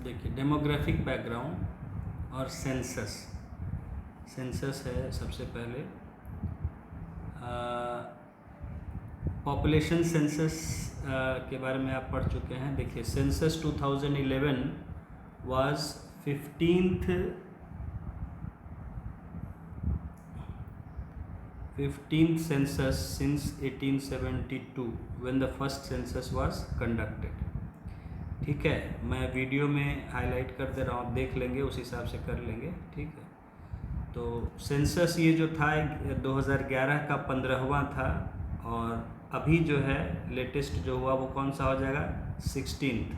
देखिए, demographic background और census. Census है सबसे पहले। पॉपुलेशन सेंसस के बारे में आप पढ़ चुके हैं। देखिए, census 2011 was 15th census since 1872 when the first census was conducted। ठीक है, मैं वीडियो में हाईलाइट कर दे रहा हूँ, आप देख लेंगे, उस हिसाब से कर लेंगे। ठीक है, तो सेंसस ये जो था 2011 का 15वां था, और अभी जो है लेटेस्ट जो हुआ वो कौन सा हो जाएगा, 16th।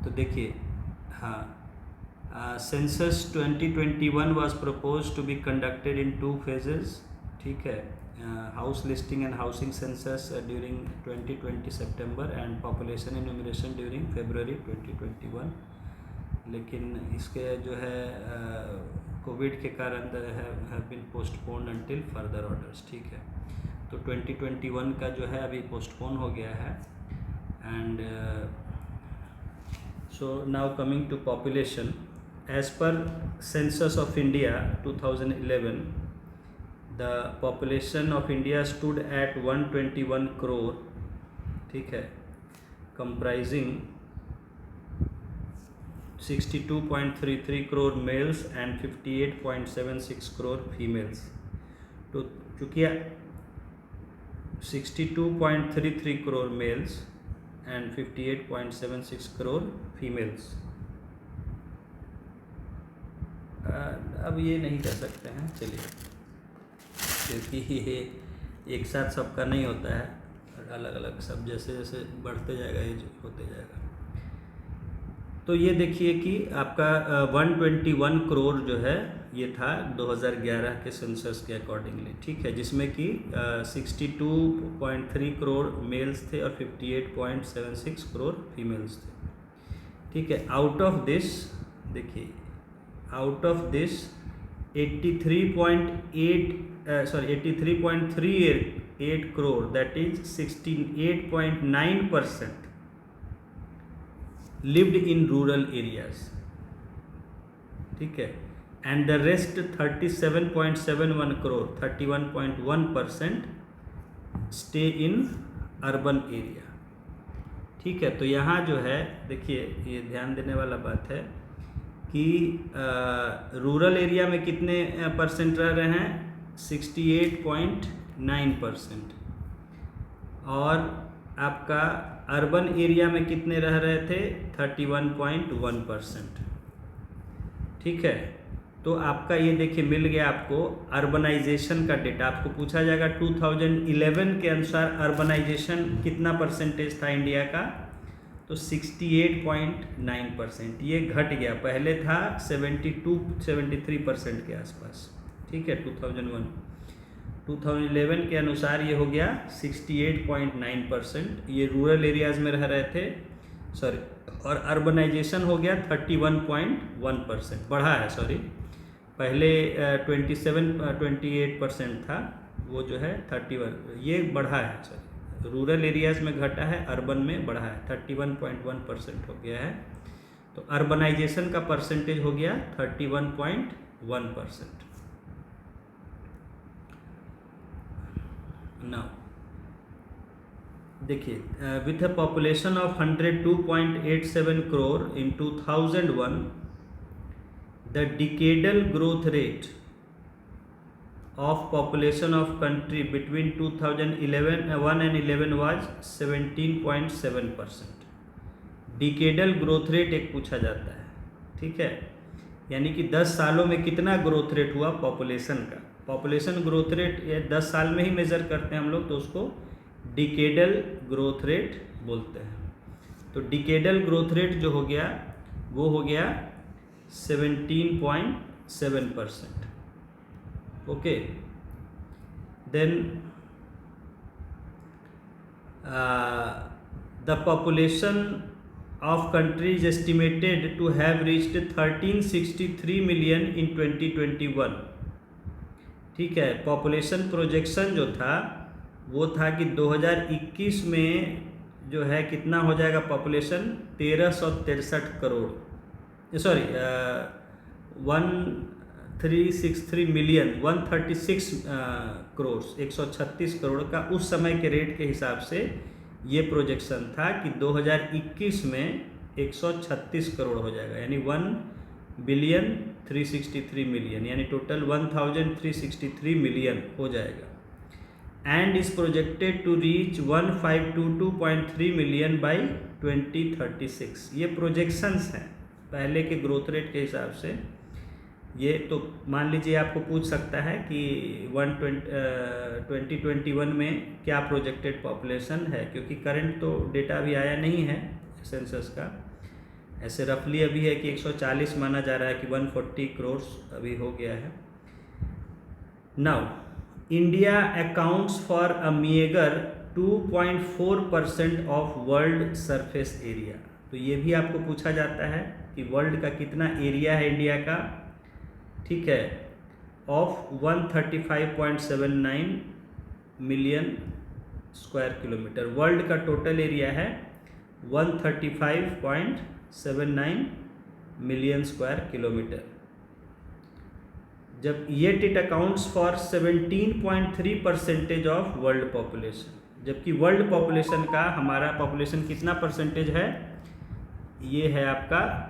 तो देखिए, हाँ, census 2021 was propose to be conducted in 2 phases। ठीक है, house listing and housing census during 2020 सितंबर एंड पॉपुलेशन एनुमरेशन ड्यूरिंग फरवरी 2021। लेकिन इसके जो है कोविड के कारण have been postponed until further orders. ठीक है, तो 2021 का जो है अभी पोस्टपोन हो गया है। And so now coming to population, as per census of India 2011 the population of India stood at 121 crore। ठीक है, comprising 62.33 crore males and 58.76 crore females। तो चूँकि 62.33 crore males and 58.76 crore females, अब ये नहीं कर सकते हैं, चलिए, क्योंकि ये एक साथ सबका नहीं होता है, अलग अलग सब जैसे जैसे बढ़ते जाएगा ये होते जाएगा। तो ये देखिए कि आपका 121 करोड़ जो है ये था 2011 के सेंसस के अकॉर्डिंगली। ठीक है, जिसमें कि 62.3 करोड़ मेल्स थे और 58.76 करोड़ फीमेल्स थे। ठीक है, आउट ऑफ दिस देखिए, out of this 83.38 crore, that is 68.9% lived in rural areas। ठीक है, and the rest 37.71 crore, 31.1% stay in urban area। ठीक है, तो यहाँ जो है देखिए, ये ध्यान देने वाला बात है कि रूरल एरिया में कितने परसेंट रह रहे हैं, 68.9%, और आपका अर्बन एरिया में कितने रह रहे थे, 31.1%। ठीक है, तो आपका ये देखिए मिल गया आपको अर्बनाइजेशन का डेटा। आपको पूछा जाएगा 2011 के अनुसार अर्बनाइजेशन कितना परसेंटेज था इंडिया का, तो 68.9%। ये घट गया, पहले था 72-73% के आसपास। ठीक है, 2011 के अनुसार ये हो गया 68.9%। ये रूरल एरियाज में रह रहे थे, सॉरी, और अर्बनाइजेशन हो गया 31.1%, बढ़ा है, सॉरी, पहले 28% था, वो जो है 31, ये बढ़ा है, सॉरी, रूरल एरियाज में घटा है, अर्बन में बढ़ा है, 31.1% हो गया है। तो अर्बनाइजेशन का परसेंटेज हो गया 31.1%। नाउ देखिए, with a population of 102.87 crore in 2001, the decadal growth rate of population of country between 2011 and 11 was 17.7%। Decadal growth rate एक पूछा जाता है। ठीक है, यानी कि 10 सालों में कितना ग्रोथ रेट हुआ पॉपुलेशन का। पॉपुलेशन ग्रोथ रेट ये 10 साल में ही मेज़र करते हैं हम लोग, तो उसको डिकेडल ग्रोथ रेट बोलते हैं। तो डिकेडल ग्रोथ रेट जो हो गया वो हो गया 17.7%। Okay, then the population of country is estimated to have reached 1363 million in 2021। ठीक है, पॉपुलेशन प्रोजेक्शन जो था वो था कि 2021 में जो है कितना हो जाएगा population, 1363 crore. Sorry 1363 million 136 crore 136 crore का उस समय के रेट के हिसाब से ये प्रोजेक्शन था कि 2021 में 136 करोड़ हो जाएगा, यानी 1,363 मिलियन, यानी टोटल 1,363 मिलियन हो जाएगा। And is projected to reach 1522.3 million by 2036। ये प्रोजेक्शंस हैं पहले के ग्रोथ रेट के हिसाब से। ये तो मान लीजिए आपको पूछ सकता है कि 2021 में क्या प्रोजेक्टेड पॉपुलेशन है, क्योंकि करंट तो डेटा अभी आया नहीं है सेंसस का। ऐसे रफली अभी है कि 140 माना जा रहा है कि 140 करोड़ अभी हो गया है। Now India accounts for a megger 2.4% of world surface area. तो ये भी आपको पूछा जाता है कि वर्ल्ड का कितना एरिया है इंडिया का, ठीक है, of 135.79 million square kilometre. World का टोटल एरिया है 135.79 मिलियन स्क्वायर किलोमीटर। जब yet it accounts for 17.3% of world population, जबकि वर्ल्ड पॉपुलेशन का हमारा पॉपुलेशन कितना परसेंटेज है, ये है आपका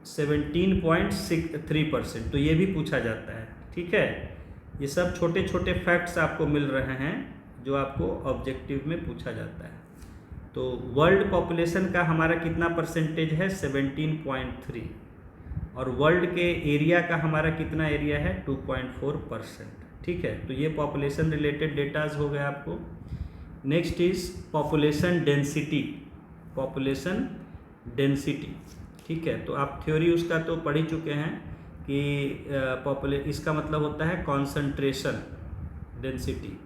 17.3%। तो ये भी पूछा जाता है, ठीक है। ये सब छोटे छोटे फैक्ट्स आपको मिल रहे हैं जो आपको ऑब्जेक्टिव में पूछा जाता है। तो वर्ल्ड पॉपुलेशन का हमारा कितना परसेंटेज है, 17.3, और वर्ल्ड के एरिया का हमारा कितना एरिया है, 2.4%, ठीक है। तो ये पॉपुलेशन रिलेटेड डेटाज हो गए आपको। Next is population density. Population density, ठीक है। तो आप थ्योरी उसका तो पढ़ ही चुके हैं कि इसका मतलब होता है concentration density.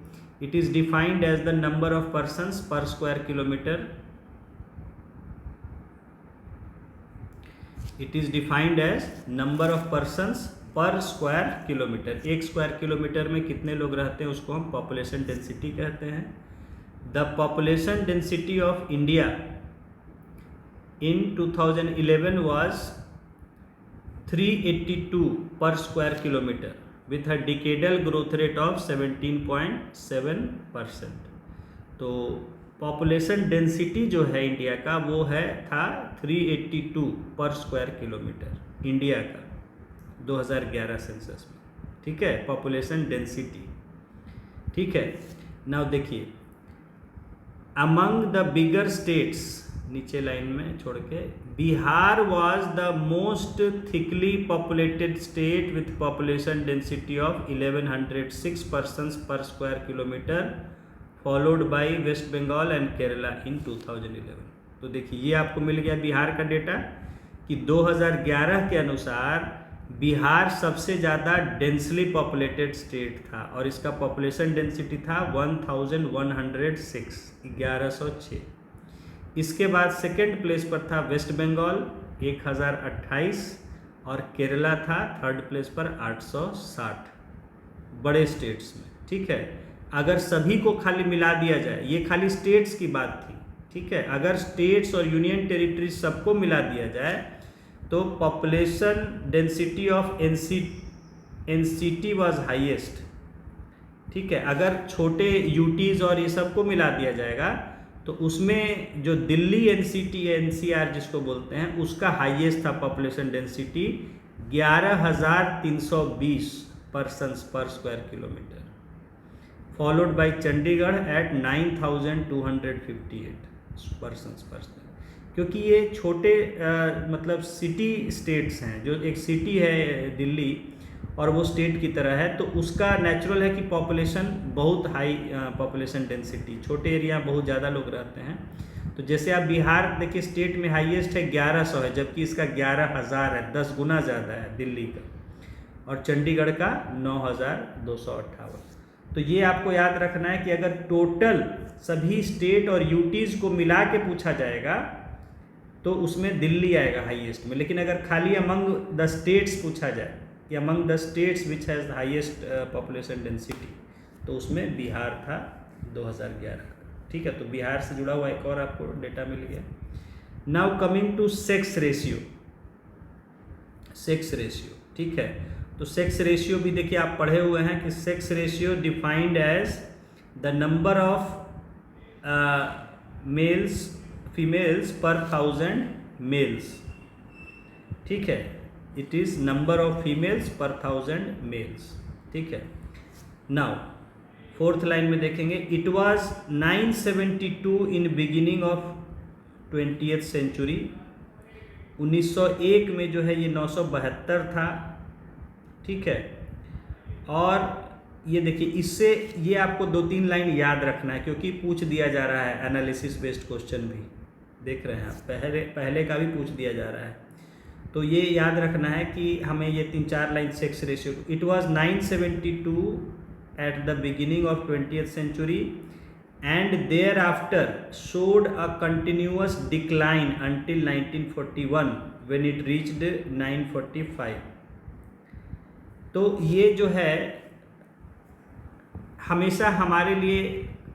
It is defined as the number of persons per square kilometre. It is defined as number of persons per square kilometre. एक स्क्वायर किलोमीटर में कितने लोग रहते हैं उसको हम पॉपुलेशन डेंसिटी कहते हैं। The population density of India in 2011 was 382 per square kilometer with a decadal growth rate of 17.7%। तो पॉपुलेशन डेंसिटी जो है इंडिया का वो था 382 पर स्क्वायर किलोमीटर इंडिया का 2011 सेंसस में, ठीक है, पॉपुलेशन डेंसिटी, ठीक है। नाउ देखिए, अमंग द बिगर स्टेट्स, नीचे लाइन में छोड़ के, Bihar was the most thickly populated state with population density of 1106 persons per square kilometre, followed by West Bengal and Kerala in 2011। तो देखिए ये आपको मिल गया बिहार का डेटा कि 2011 के अनुसार बिहार सबसे ज़्यादा डेंसली पॉपुलेटेड स्टेट था और इसका पॉपुलेशन डेंसिटी था 1106, 1106। इसके बाद सेकेंड प्लेस पर था वेस्ट बंगाल 1028 और केरला था थर्ड प्लेस पर 860 बड़े स्टेट्स में, ठीक है। अगर सभी को खाली मिला दिया जाए, ये खाली स्टेट्स की बात थी, ठीक है, अगर स्टेट्स और यूनियन टेरिटरी सबको मिला दिया जाए तो population density of NCT was highest, ठीक है। अगर छोटे यूटीज और ये सबको मिला दिया जाएगा तो उसमें जो दिल्ली एनसीटी एनसीआर जिसको बोलते हैं उसका हाईएस्ट था population density 11,320 persons per square kilometre, followed by Chandigarh at 9,258 persons per square. क्योंकि ये छोटे मतलब सिटी स्टेट्स हैं, जो एक सिटी है दिल्ली और वो स्टेट की तरह है, तो उसका नेचुरल है कि पॉपुलेशन बहुत हाई पॉपुलेशन डेंसिटी, छोटे एरिया बहुत ज़्यादा लोग रहते हैं। तो जैसे आप बिहार देखिए स्टेट में हाईएस्ट है 1100 है, जबकि इसका 11,000 है, 10 गुना ज़्यादा है दिल्ली का, और चंडीगढ़ का 9,258। तो ये आपको याद रखना है कि अगर टोटल सभी स्टेट और यूटीज़ को मिला के पूछा जाएगा तो उसमें दिल्ली आएगा हाईएस्ट में, लेकिन अगर खाली अमंग द स्टेट्स पूछा जाए कि among the states which has the highest population density, तो उसमें बिहार था 2011, ठीक है। तो बिहार से जुड़ा हुआ एक और आपको डेटा मिल गया। Now coming to sex ratio. Sex ratio, ठीक है। तो सेक्स रेशियो भी देखिए आप पढ़े हुए हैं कि sex ratio defined as the number of males females per 1000 males, ठीक है। It is number of females per 1000 males, ठीक है। नाउ फोर्थ लाइन में देखेंगे, it was 972 in beginning of 20th century. 1901 में जो है ये 972 था, ठीक है। और ये देखिए इससे ये आपको 2-3 लाइन याद रखना है क्योंकि पूछ दिया जा रहा है, एनालिसिस बेस्ड क्वेश्चन भी देख रहे हैं आप, पहले का भी पूछ दिया जा रहा है। तो ये याद रखना है कि हमें ये 3-4 line sex ratio, it was 972 at the beginning of 20th century and thereafter showed a continuous decline until 1941 when it reached 945। तो ये जो है हमेशा हमारे लिए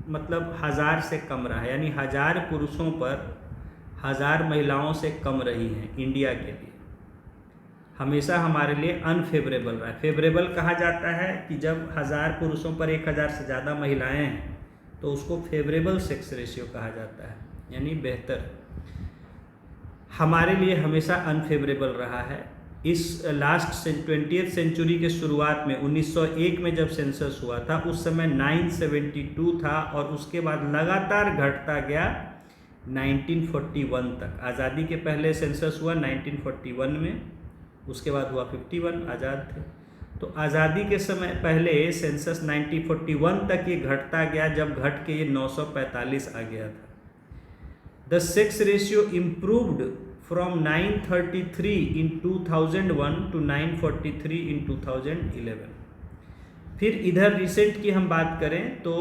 मतलब 1000 से कम रहा है, यानी 1000 पुरुषों पर 1000 महिलाओं से कम रही हैं इंडिया के लिए, हमेशा हमारे लिए अनफेवरेबल रहा है। फेवरेबल कहा जाता है कि जब 1000 पुरुषों पर 1000 से ज़्यादा महिलाएं हैं तो उसको फेवरेबल सेक्स रेशियो कहा जाता है, यानी बेहतर। हमारे लिए हमेशा अनफेवरेबल रहा है। इस लास्ट 20th सेंचुरी के शुरुआत में 1901 में जब सेंसस हुआ था उस समय 972 था और उसके बाद लगातार घटता गया 1941 तक। आज़ादी के पहले सेंसस हुआ 1941 में, उसके बाद हुआ 51, आज़ाद थे। तो आज़ादी के समय पहले सेंसस 1941 तक ये घटता गया, जब घट के ये 945 आ गया था। The sex ratio improved from 933 in 2001 to 943 in 2011। फिर इधर रिसेंट की हम बात करें तो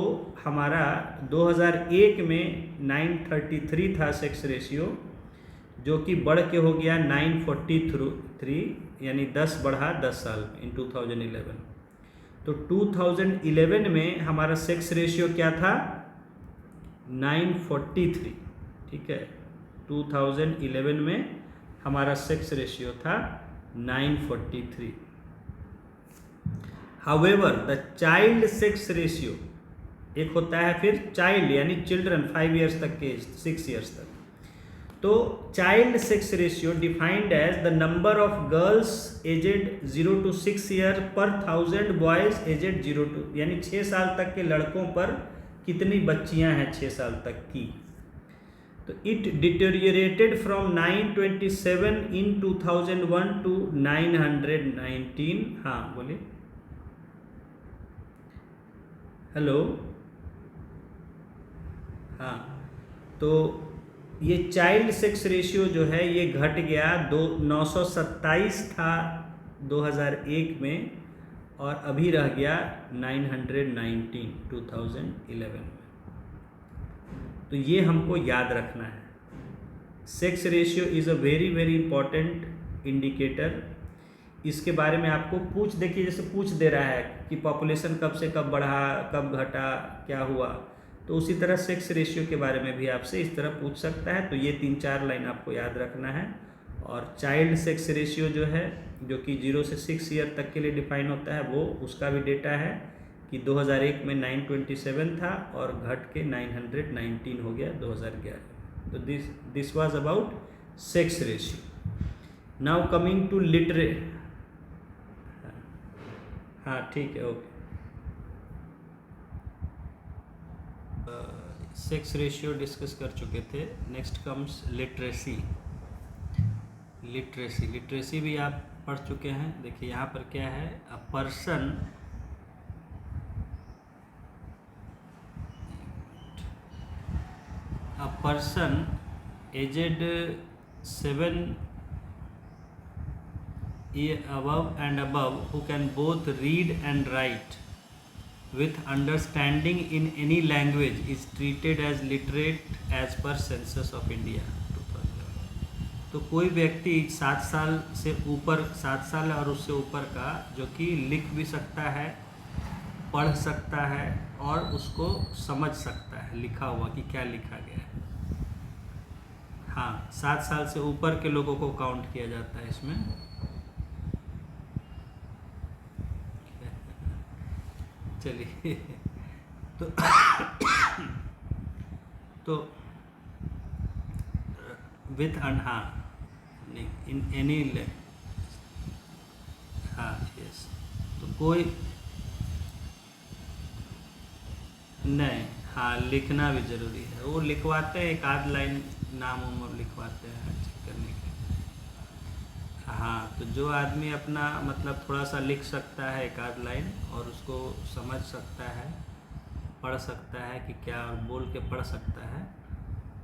हमारा 2001 में 933 था सेक्स रेशियो, जो कि बढ़ के हो गया 943, यानी 10 बढ़ा 10 साल में इन 2011। तो 2011 में हमारा सेक्स रेशियो क्या था? 943, ठीक है। 2011 में हमारा सेक्स रेशियो था 943। However the child sex ratio, एक होता है फिर चाइल्ड यानी चिल्ड्रन 5 ईयर्स तक के, 6 ईयर्स तक। तो child sex ratio defined as the number of girls aged 0 to 6 year per 1000 boys aged 0 to, यानी 6 साल तक के लड़कों पर कितनी बच्चियां हैं 6 साल तक की। तो इट डिटेरियोरेटेड फ्रॉम 927 इन 2001 to 919। हाँ बोलिए, हेलो। हाँ, तो ये चाइल्ड सेक्स रेशियो जो है ये घट गया 927 था 2001 में, और अभी रह गया 919 2011 में। तो ये हमको याद रखना है। Sex ratio is a very very important indicator. इसके बारे में आपको देखिए जैसे पूछ दे रहा है कि पॉपुलेशन कब से कब बढ़ा, कब घटा, क्या हुआ, तो उसी तरह सेक्स रेशियो के बारे में भी आपसे इस तरह पूछ सकता है। तो ये 3-4 लाइन आपको याद रखना है। और चाइल्ड सेक्स रेशियो जो है, जो कि 0 से 6 ईयर तक के लिए डिफाइन होता है, वो उसका भी डेटा है कि 2001 में 927 था और घट के 919 हो गया 2011। तो this was about sex ratio. Now coming to हाँ ठीक है, ओके। सेक्स रेशियो डिस्कस कर चुके थे। Next comes literacy. लिटरेसी भी आप पढ़ चुके हैं। देखिए यहाँ पर क्या है, a person aged 7 above who can both read and write with understanding in any language is treated as literate as per census of India 2011। तो कोई व्यक्ति 7 साल से ऊपर, 7 साल और उससे ऊपर का, जो कि लिख भी सकता है, पढ़ सकता है और उसको समझ सकता है लिखा हुआ कि क्या लिखा गया है। हाँ, 7 साल से ऊपर के लोगों को काउंट किया जाता है इसमें। चलिए तो तो विथ हाँ इन एनी, हाँ यस, तो कोई नहीं, हाँ लिखना भी ज़रूरी है, वो लिखवाते हैं एक आध लाइन नाम उम लिखवाते हैं चेक करने के। हाँ, तो जो आदमी अपना मतलब थोड़ा सा लिख सकता है एक आध लाइन और उसको समझ सकता है, पढ़ सकता है कि क्या बोल के पढ़ सकता है,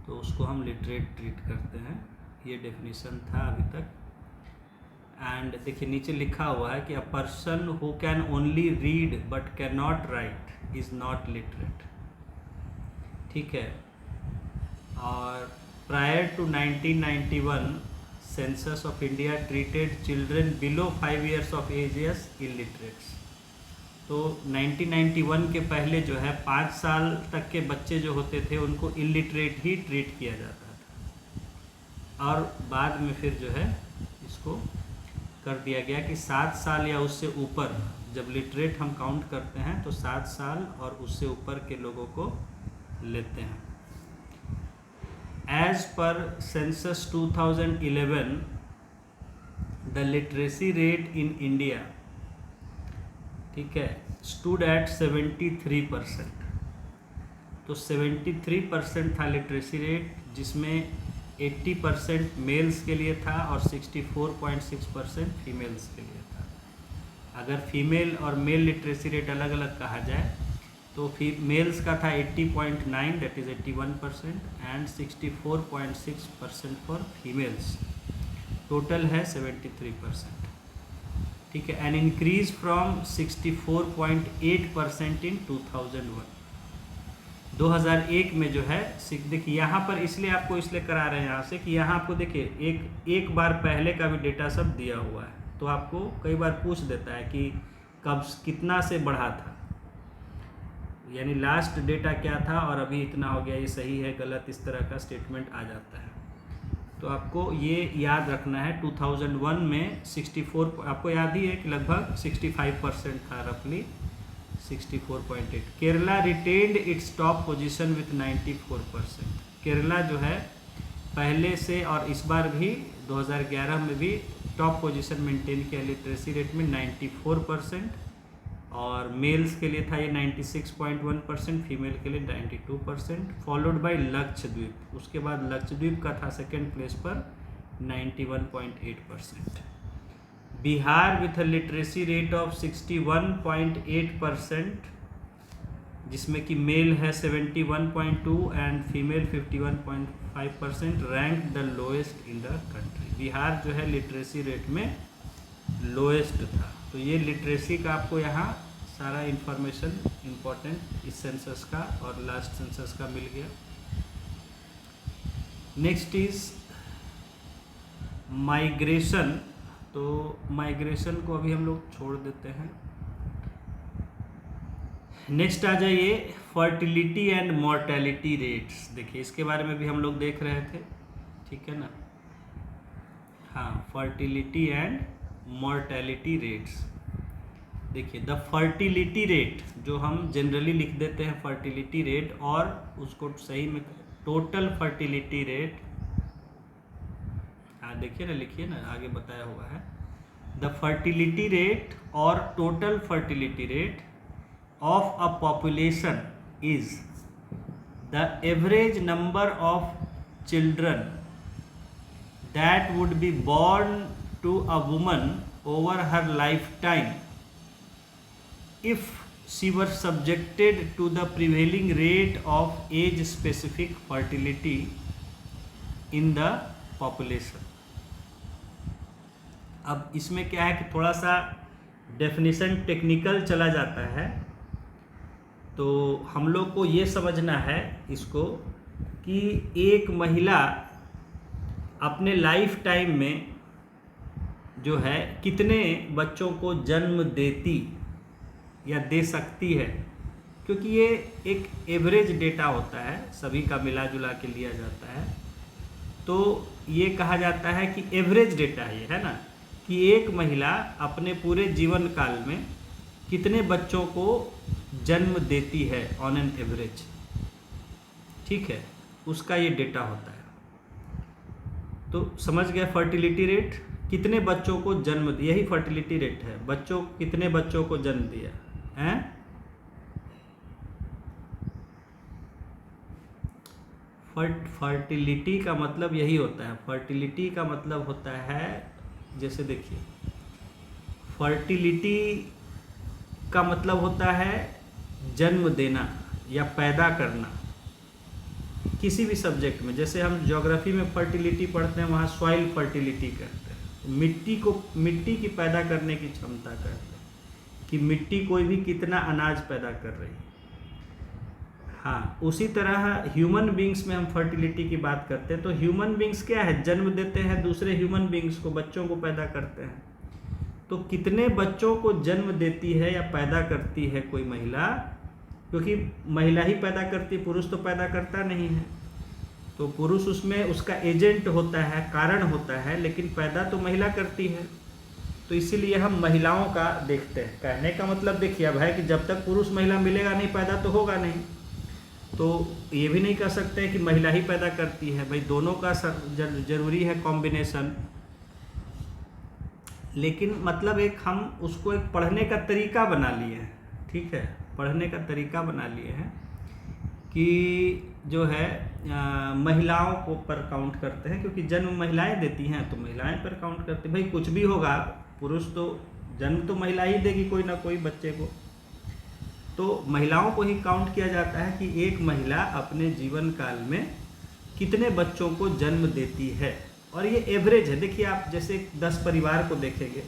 तो उसको हम लिटरेट ट्रीट करते हैं। ये डेफिनेशन था अभी तक। एंड देखिए नीचे लिखा हुआ है कि a person who can only read but can not write is not literate. ठीक है। और prior to 1991 census of India treated children below 5 years of age as illiterates. तो 1991 के पहले जो है 5 साल तक के बच्चे जो होते थे उनको इलिटरेट ही ट्रीट किया जाता था, और बाद में फिर जो है इसको कर दिया गया कि 7 साल या उससे ऊपर, जब लिटरेट हम काउंट करते हैं तो 7 साल और उससे ऊपर के लोगों को लेते हैं। As per census 2011 the literacy rate in India, ठीक है, स्टूड एट 73%। तो 73% था लिटरेसी रेट, जिसमें 80% मेल्स के लिए था और 64.6% फीमेल्स के लिए था। अगर फीमेल और मेल लिटरेसी रेट अलग अलग कहा जाए तो मेल्स का था 80.9 that is 81% and 64.6% for females, total है 73%। ठीक है, एन इंक्रीज फ्रॉम 64.8% इन 2001 में जो है। देखिए यहाँ पर इसलिए आपको इसलिए करा रहे हैं यहाँ से कि यहाँ आपको देखिए एक बार पहले का भी डेटा सब दिया हुआ है, तो आपको कई बार पूछ देता है कि कब कितना से बढ़ा था, यानी लास्ट डेटा क्या था और अभी इतना हो गया, ये सही है गलत, इस तरह का स्टेटमेंट आ जाता है। तो आपको ये याद रखना है 2001 में 64, आपको याद ही है कि लगभग 65% था, रफली 64.8। Kerala retained its top position with 94%। Kerala जो है पहले से और इस बार भी 2011 में भी टॉप पोजीशन मेंटेन किया लिटरेसी रेट में 94%, और मेल्स के लिए था ये 96.1%, फीमेल के लिए 92%, फॉलोड बाय लक्षद्वीप। उसके बाद लक्षद्वीप का था सेकेंड प्लेस पर 91.8%। Bihar with a literacy rate of 61.8%, जिसमें कि मेल है 71.2 and female 51.5%, rank the lowest in the country. Bihar जो है लिटरेसी रेट में लोएस्ट था। तो ये लिटरेसी का आपको यहाँ सारा इंफॉर्मेशन इम्पोर्टेंट इस सेंसस का और लास्ट सेंसस का मिल गया। Next is migration. तो माइग्रेशन को अभी हम लोग छोड़ देते हैं। नेक्स्ट आ जाइए फर्टिलिटी एंड मॉर्टेलिटी रेट्स। देखिए इसके बारे में भी हम लोग देख रहे थे, ठीक है ना। हाँ, फर्टिलिटी एंड मॉर्टेलिटी रेट्स। देखिए द फर्टिलिटी रेट, जो हम जनरली लिख देते हैं फर्टिलिटी रेट, और उसको सही में टोटल फर्टिलिटी रेट, हाँ देखिए ना, लिखिए ना, आगे बताया हुआ है। द फर्टिलिटी रेट और total fertility rate of a population is the average number of children that would be born to a woman over her lifetime if she were subjected to the prevailing rate of age specific fertility in the population। अब इसमें क्या है कि थोड़ा सा definition technical चला जाता है, तो हम लोग को ये समझना है इसको कि एक महिला अपने लाइफ टाइम में जो है कितने बच्चों को जन्म देती या दे सकती है, क्योंकि ये एक एवरेज डेटा होता है, सभी का मिला जुला के लिया जाता है। तो ये कहा जाता है कि एवरेज डेटा ये है ना, कि एक महिला अपने पूरे जीवन काल में कितने बच्चों को जन्म देती है ऑन एन एवरेज, ठीक है, उसका ये डेटा होता है। तो समझ गया फर्टिलिटी रेट, कितने बच्चों को जन्म दिया, यही फर्टिलिटी रेट है, बच्चों कितने बच्चों को जन्म दिया है। फर्टिलिटी का मतलब यही होता है, फर्टिलिटी का मतलब होता है, जैसे देखिए फर्टिलिटी का मतलब होता है जन्म देना या पैदा करना किसी भी सब्जेक्ट में। जैसे हम ज्योग्राफी में फर्टिलिटी पढ़ते हैं, वहाँ सॉइल फर्टिलिटी करते हैं, मिट्टी की पैदा करने की क्षमता करते हैं कि मिट्टी कोई भी कितना अनाज पैदा कर रही है। हाँ, उसी तरह ह्यूमन बींग्स में हम फर्टिलिटी की बात करते हैं, तो ह्यूमन बींग्स क्या है, जन्म देते हैं दूसरे ह्यूमन बींग्स को, बच्चों को पैदा करते हैं। तो कितने बच्चों को जन्म देती है या पैदा करती है कोई महिला, क्योंकि महिला ही पैदा करती, पुरुष तो पैदा करता नहीं है, तो पुरुष उसमें उसका एजेंट होता है, कारण होता है, लेकिन पैदा तो महिला करती है। तो इसीलिए हम महिलाओं का देखते हैं। कहने का मतलब देखिए अब है कि जब तक पुरुष महिला मिलेगा नहीं, पैदा तो होगा नहीं। तो ये भी नहीं कह सकते कि महिला ही पैदा करती है, भाई दोनों का जरूरी है कॉम्बिनेशन। लेकिन मतलब एक हम उसको एक पढ़ने का तरीका बना लिए हैं, ठीक है, पढ़ने का तरीका बना लिए हैं कि जो है महिलाओं को पर काउंट करते हैं, क्योंकि जन्म महिलाएं देती हैं तो महिलाएं पर काउंट करते हैं। भाई कुछ भी होगा, पुरुष तो जन्म तो महिला ही देगी कोई ना कोई बच्चे को, तो महिलाओं को ही काउंट किया जाता है कि एक महिला अपने जीवन काल में कितने बच्चों को जन्म देती है। और ये एवरेज है। देखिए आप जैसे 10 परिवार को देखेंगे,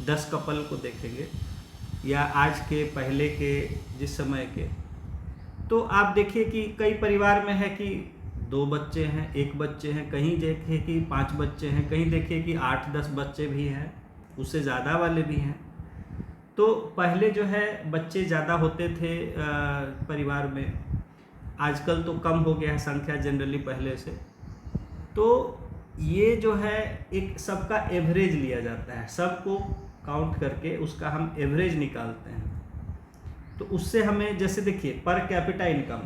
10 कपल को देखेंगे, या आज के पहले के जिस समय के, तो आप देखिए कि कई परिवार में है कि 2 बच्चे हैं, 1 बच्चे हैं, कहीं देखिए कि 5 बच्चे हैं, कहीं देखिए कि 8-10 बच्चे भी हैं, उससे ज़्यादा वाले भी हैं। तो पहले जो है बच्चे ज़्यादा होते थे परिवार में, आजकल तो कम हो गया है संख्या जनरली पहले से। तो ये जो है एक सबका एवरेज लिया जाता है, सबको काउंट करके उसका हम एवरेज निकालते हैं। तो उससे हमें जैसे देखिए पर कैपिटा इनकम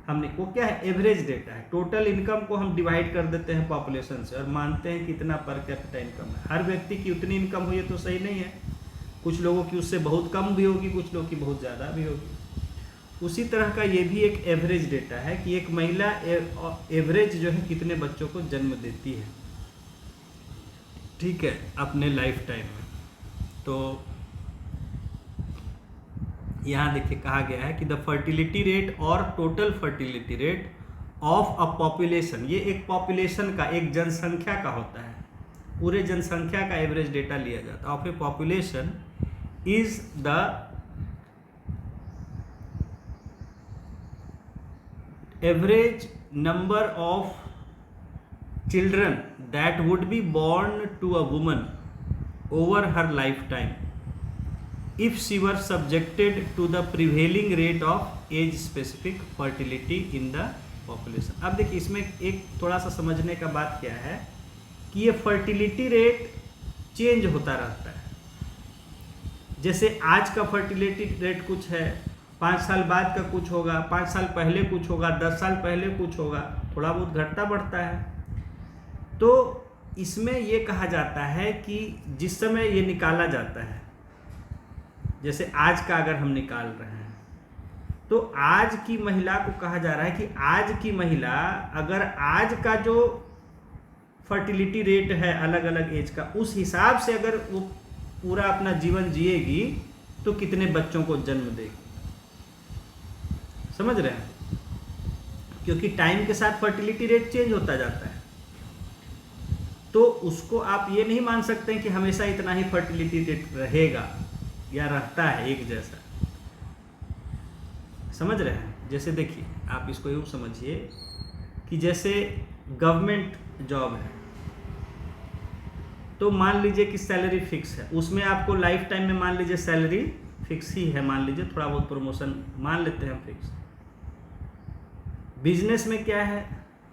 हमने वो क्या है, एवरेज डेटा है। टोटल इनकम को हम डिवाइड कर देते हैं पॉपुलेशन से और मानते हैं कितना पर कैपिटा इनकम है। हर व्यक्ति की उतनी इनकम हुई है तो सही नहीं है, कुछ लोगों की उससे बहुत कम भी होगी, कुछ लोगों की बहुत ज़्यादा भी होगी। उसी तरह का ये भी एक एवरेज डेटा है कि एक महिला एवरेज जो है कितने बच्चों को जन्म देती है, ठीक है, अपने लाइफ टाइम में। तो यहाँ देखिए कहा गया है कि द फर्टिलिटी रेट और total fertility rate of a population, ये एक पॉपुलेशन का, एक जनसंख्या का होता है, पूरे जनसंख्या का एवरेज डेटा लिया जाता है। Of A population is the average number of children that would be born to a woman over her lifetime if she were subjected to the prevailing rate of age specific fertility in the population। अब देखिए इसमें एक थोड़ा सा समझने का बात क्या है कि ये फर्टिलिटी रेट चेंज होता रहता है। जैसे आज का फर्टिलिटी रेट कुछ है, 5 साल बाद का कुछ होगा, 5 साल पहले कुछ होगा, 10 साल पहले कुछ होगा, थोड़ा बहुत घटता बढ़ता है। तो इसमें ये कहा जाता है कि जिस समय ये निकाला जाता है, जैसे आज का अगर हम निकाल रहे हैं, तो आज की महिला को कहा जा रहा है कि आज की महिला अगर आज का जो फर्टिलिटी रेट है अलग अलग एज का, उस हिसाब से अगर वो पूरा अपना जीवन जिएगी तो कितने बच्चों को जन्म देगी। समझ रहे हैं? क्योंकि टाइम के साथ फर्टिलिटी रेट चेंज होता जाता है, तो उसको आप ये नहीं मान सकते कि हमेशा इतना ही फर्टिलिटी रेट रहेगा या रहता है एक जैसा। समझ रहे हैं? जैसे देखिए आप इसको यूँ समझिए कि जैसे गवर्नमेंट जॉब है, तो मान लीजिए कि सैलरी फिक्स है, उसमें आपको लाइफ टाइम में मान लीजिए सैलरी फिक्स ही है, मान लीजिए थोड़ा बहुत प्रमोशन मान लेते हैं फिक्स। बिजनेस में क्या है,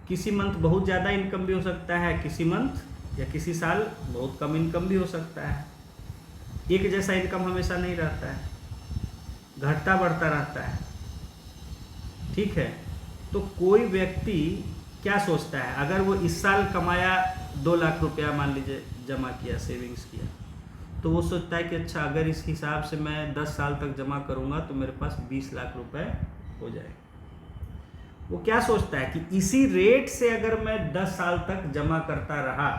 किसी मंथ बहुत ज़्यादा इनकम भी हो सकता है, किसी मंथ या किसी साल बहुत कम इनकम भी हो सकता है, एक जैसा इनकम हमेशा नहीं रहता है। घटता बढ़ता रहता है, ठीक है। तो कोई व्यक्ति क्या सोचता है, अगर वो इस साल कमाया 2 लाख रुपया मान लीजिए जमा किया, सेविंग्स किया, तो वो सोचता है कि अच्छा अगर इस हिसाब से मैं 10 साल तक जमा करूँगा तो मेरे पास 20 लाख रुपए हो जाएगा। वो क्या सोचता है कि इसी रेट से अगर मैं 10 साल तक जमा करता रहा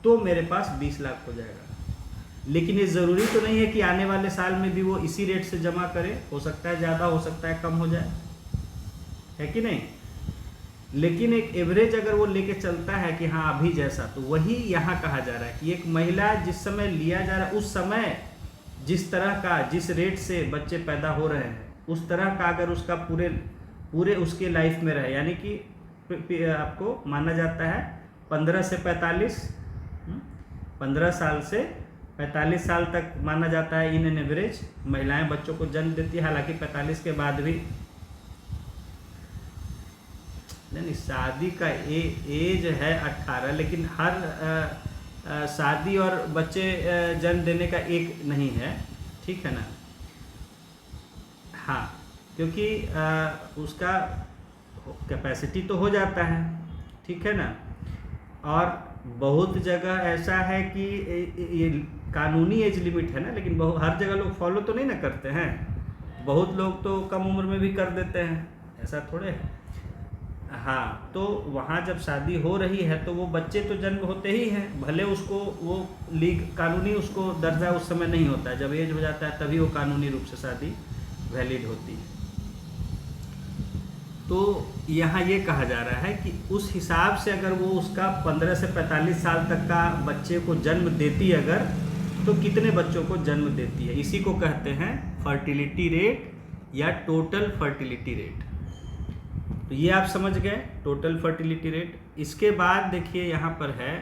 तो मेरे पास 20 लाख हो जाएगा। लेकिन ये ज़रूरी तो नहीं है कि आने वाले साल में भी वो इसी रेट से जमा करे, हो सकता है ज़्यादा, हो सकता है कम हो जाए, है कि नहीं। लेकिन एक एवरेज अगर वो लेके चलता है कि हाँ अभी जैसा, तो वही यहाँ कहा जा रहा है कि एक महिला जिस समय लिया जा रहा है, उस समय जिस तरह का, जिस रेट से बच्चे पैदा हो रहे हैं, उस तरह का अगर उसका पूरे उसके लाइफ में रहे, यानी कि आपको माना जाता है 15 से 45, 15 साल से 45 साल तक माना जाता है इन एन एवरेज महिलाएं बच्चों को जन्म देती है। हालांकि 45 के बाद भी नहीं, शादी का एज है 18, लेकिन हर शादी और बच्चे जन्म देने का एक नहीं है, ठीक है ना। हाँ, क्योंकि उसका कैपेसिटी तो हो जाता है, ठीक है ना। और बहुत जगह ऐसा है कि ये कानूनी एज लिमिट है ना, लेकिन हर जगह लोग फॉलो तो नहीं ना करते हैं। बहुत लोग तो कम उम्र में भी कर देते हैं, ऐसा थोड़े है। हाँ, तो वहाँ जब शादी हो रही है तो वो बच्चे तो जन्म होते ही हैं, भले उसको वो कानूनी उसको दर्जा उस समय नहीं होता है, जब एज हो जाता है तभी वो कानूनी रूप से शादी वैलिड होती है। तो यहाँ ये कहा जा रहा है कि उस हिसाब से अगर वो उसका 15 से 45 साल तक का बच्चे को जन्म देती अगर, तो कितने बच्चों को जन्म देती है, इसी को कहते हैं फर्टिलिटी रेट या टोटल फर्टिलिटी रेट। तो ये आप समझ गए टोटल फर्टिलिटी रेट। इसके बाद देखिए यहाँ पर है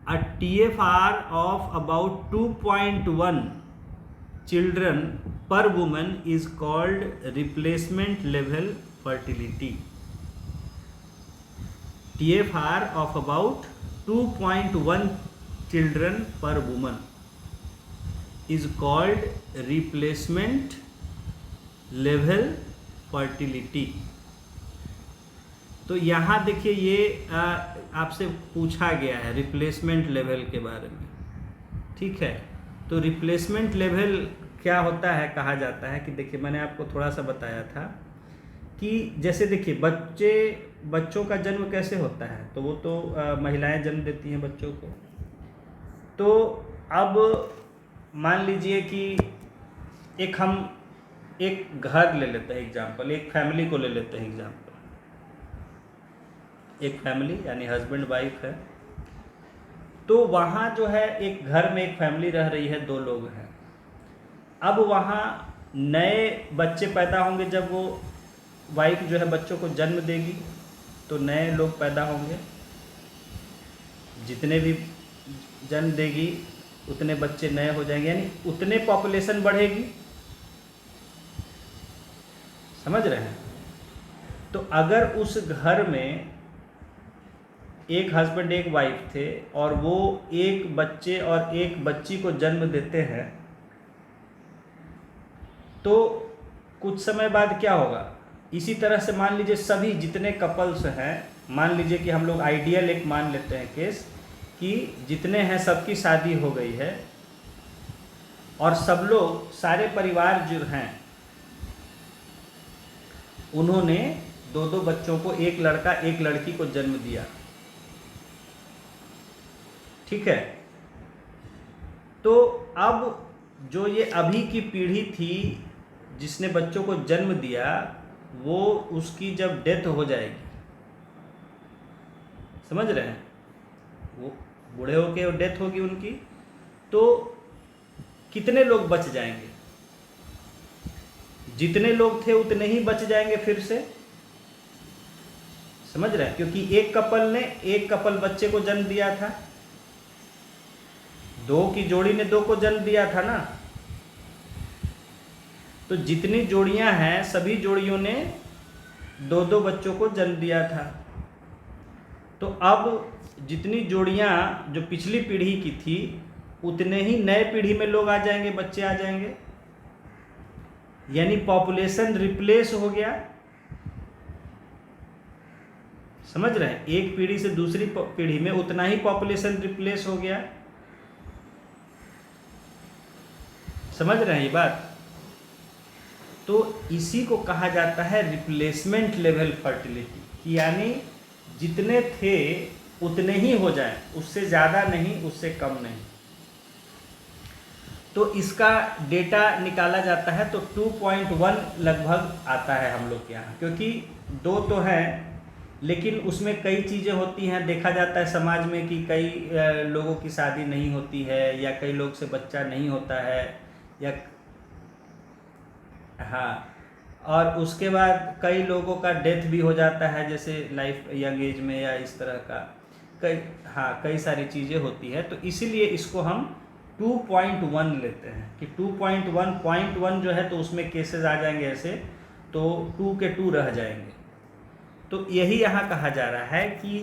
अ TFR of about 2.1 children per woman is called replacement level fertility. TFR of about 2.1 children per woman is called replacement level fertility। तो यहाँ देखिए ये आपसे पूछा गया है रिप्लेसमेंट लेवल के बारे में, ठीक है। तो रिप्लेसमेंट लेवल क्या होता है, कहा जाता है कि देखिए मैंने आपको थोड़ा सा बताया था कि जैसे देखिए बच्चों का जन्म कैसे होता है, तो वो तो महिलाएं जन्म देती हैं बच्चों को। तो अब मान लीजिए कि हम एक घर ले लेते हैं एग्जाम्पल, एक फैमिली को ले लेते हैं एग्जाम्पल। एक फैमिली यानी हस्बैंड वाइफ है, तो वहाँ जो है एक घर में एक फैमिली रह रही है, 2 लोग हैं। अब वहाँ नए बच्चे पैदा होंगे, जब वो वाइफ जो है बच्चों को जन्म देगी तो नए लोग पैदा होंगे, जितने भी जन्म देगी उतने बच्चे नए हो जाएंगे, यानी उतने पॉपुलेशन बढ़ेगी, समझ रहे हैं। तो अगर उस घर में एक हस्बैंड एक वाइफ थे और वो एक बच्चे और एक बच्ची को जन्म देते हैं, तो कुछ समय बाद क्या होगा, इसी तरह से मान लीजिए सभी जितने कपल्स हैं, मान लीजिए कि हम लोग आइडियल एक मान लेते हैं केस कि जितने हैं सबकी शादी हो गई है और सब लोग सारे परिवार जो हैं उन्होंने 2-2 बच्चों को, एक लड़का एक लड़की को जन्म दिया, ठीक है। तो अब जो ये अभी की पीढ़ी थी जिसने बच्चों को जन्म दिया, वो उसकी जब डेथ हो जाएगी, समझ रहे हैं, वो बूढ़े होके डेथ होगी उनकी, तो कितने लोग बच जाएंगे, जितने लोग थे उतने ही बच जाएंगे फिर से, समझ रहे हैं। क्योंकि एक कपल बच्चे को जन्म दिया था, 2 की जोड़ी ने 2 को जन्म दिया था ना, तो जितनी जोड़ियां हैं सभी जोड़ियों ने 2-2 बच्चों को जन्म दिया था। तो अब जितनी जोड़ियां जो पिछली पीढ़ी की थी उतने ही नए पीढ़ी में लोग आ जाएंगे, बच्चे आ जाएंगे, यानी पॉपुलेशन रिप्लेस हो गया। समझ रहे हैं, एक पीढ़ी से दूसरी पीढ़ी में उतना ही पॉपुलेशन रिप्लेस हो गया। समझ रहे हैं ये बात। तो इसी को कहा जाता है रिप्लेसमेंट लेवल फर्टिलिटी, यानी जितने थे उतने ही हो जाए, उससे ज़्यादा नहीं, उससे कम नहीं। तो इसका डेटा निकाला जाता है तो 2.1 लगभग आता है हम लोग के यहाँ, क्योंकि 2 तो है लेकिन उसमें कई चीज़ें होती हैं। देखा जाता है समाज में कि कई लोगों की शादी नहीं होती है, या कई लोग से बच्चा नहीं होता है, या हाँ, और उसके बाद कई लोगों का डेथ भी हो जाता है, जैसे लाइफ यंग एज में या इस तरह का कई, हाँ, कई सारी चीज़ें होती है। तो इसीलिए इसको हम 2.1 लेते हैं कि 2.1 जो है तो उसमें केसेस आ जाएंगे ऐसे, तो 2 के 2 रह जाएंगे। तो यही यहाँ कहा जा रहा है कि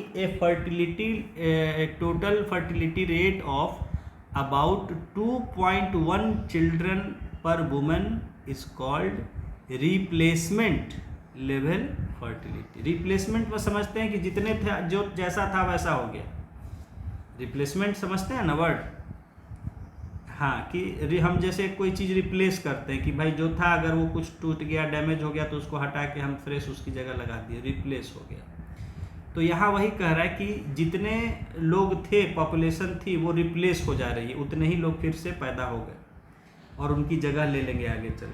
total fertility rate of about 2.1 children per woman is called replacement level fertility. Replacement में समझते हैं कि जितने थे, जो जैसा था वैसा हो गया। रिप्लेसमेंट समझते हैं ना वर्ड, हाँ, कि हम जैसे कोई चीज़ रिप्लेस करते हैं कि भाई जो था अगर वो कुछ टूट गया, डैमेज हो गया, तो उसको हटा के हम फ्रेश उसकी जगह लगा दिए, रिप्लेस हो गया। तो यहाँ वही कह रहा है कि जितने लोग थे, पॉपुलेशन थी, वो रिप्लेस हो जा रही है, उतने ही लोग फिर से पैदा हो गए और उनकी जगह ले लेंगे आगे चल।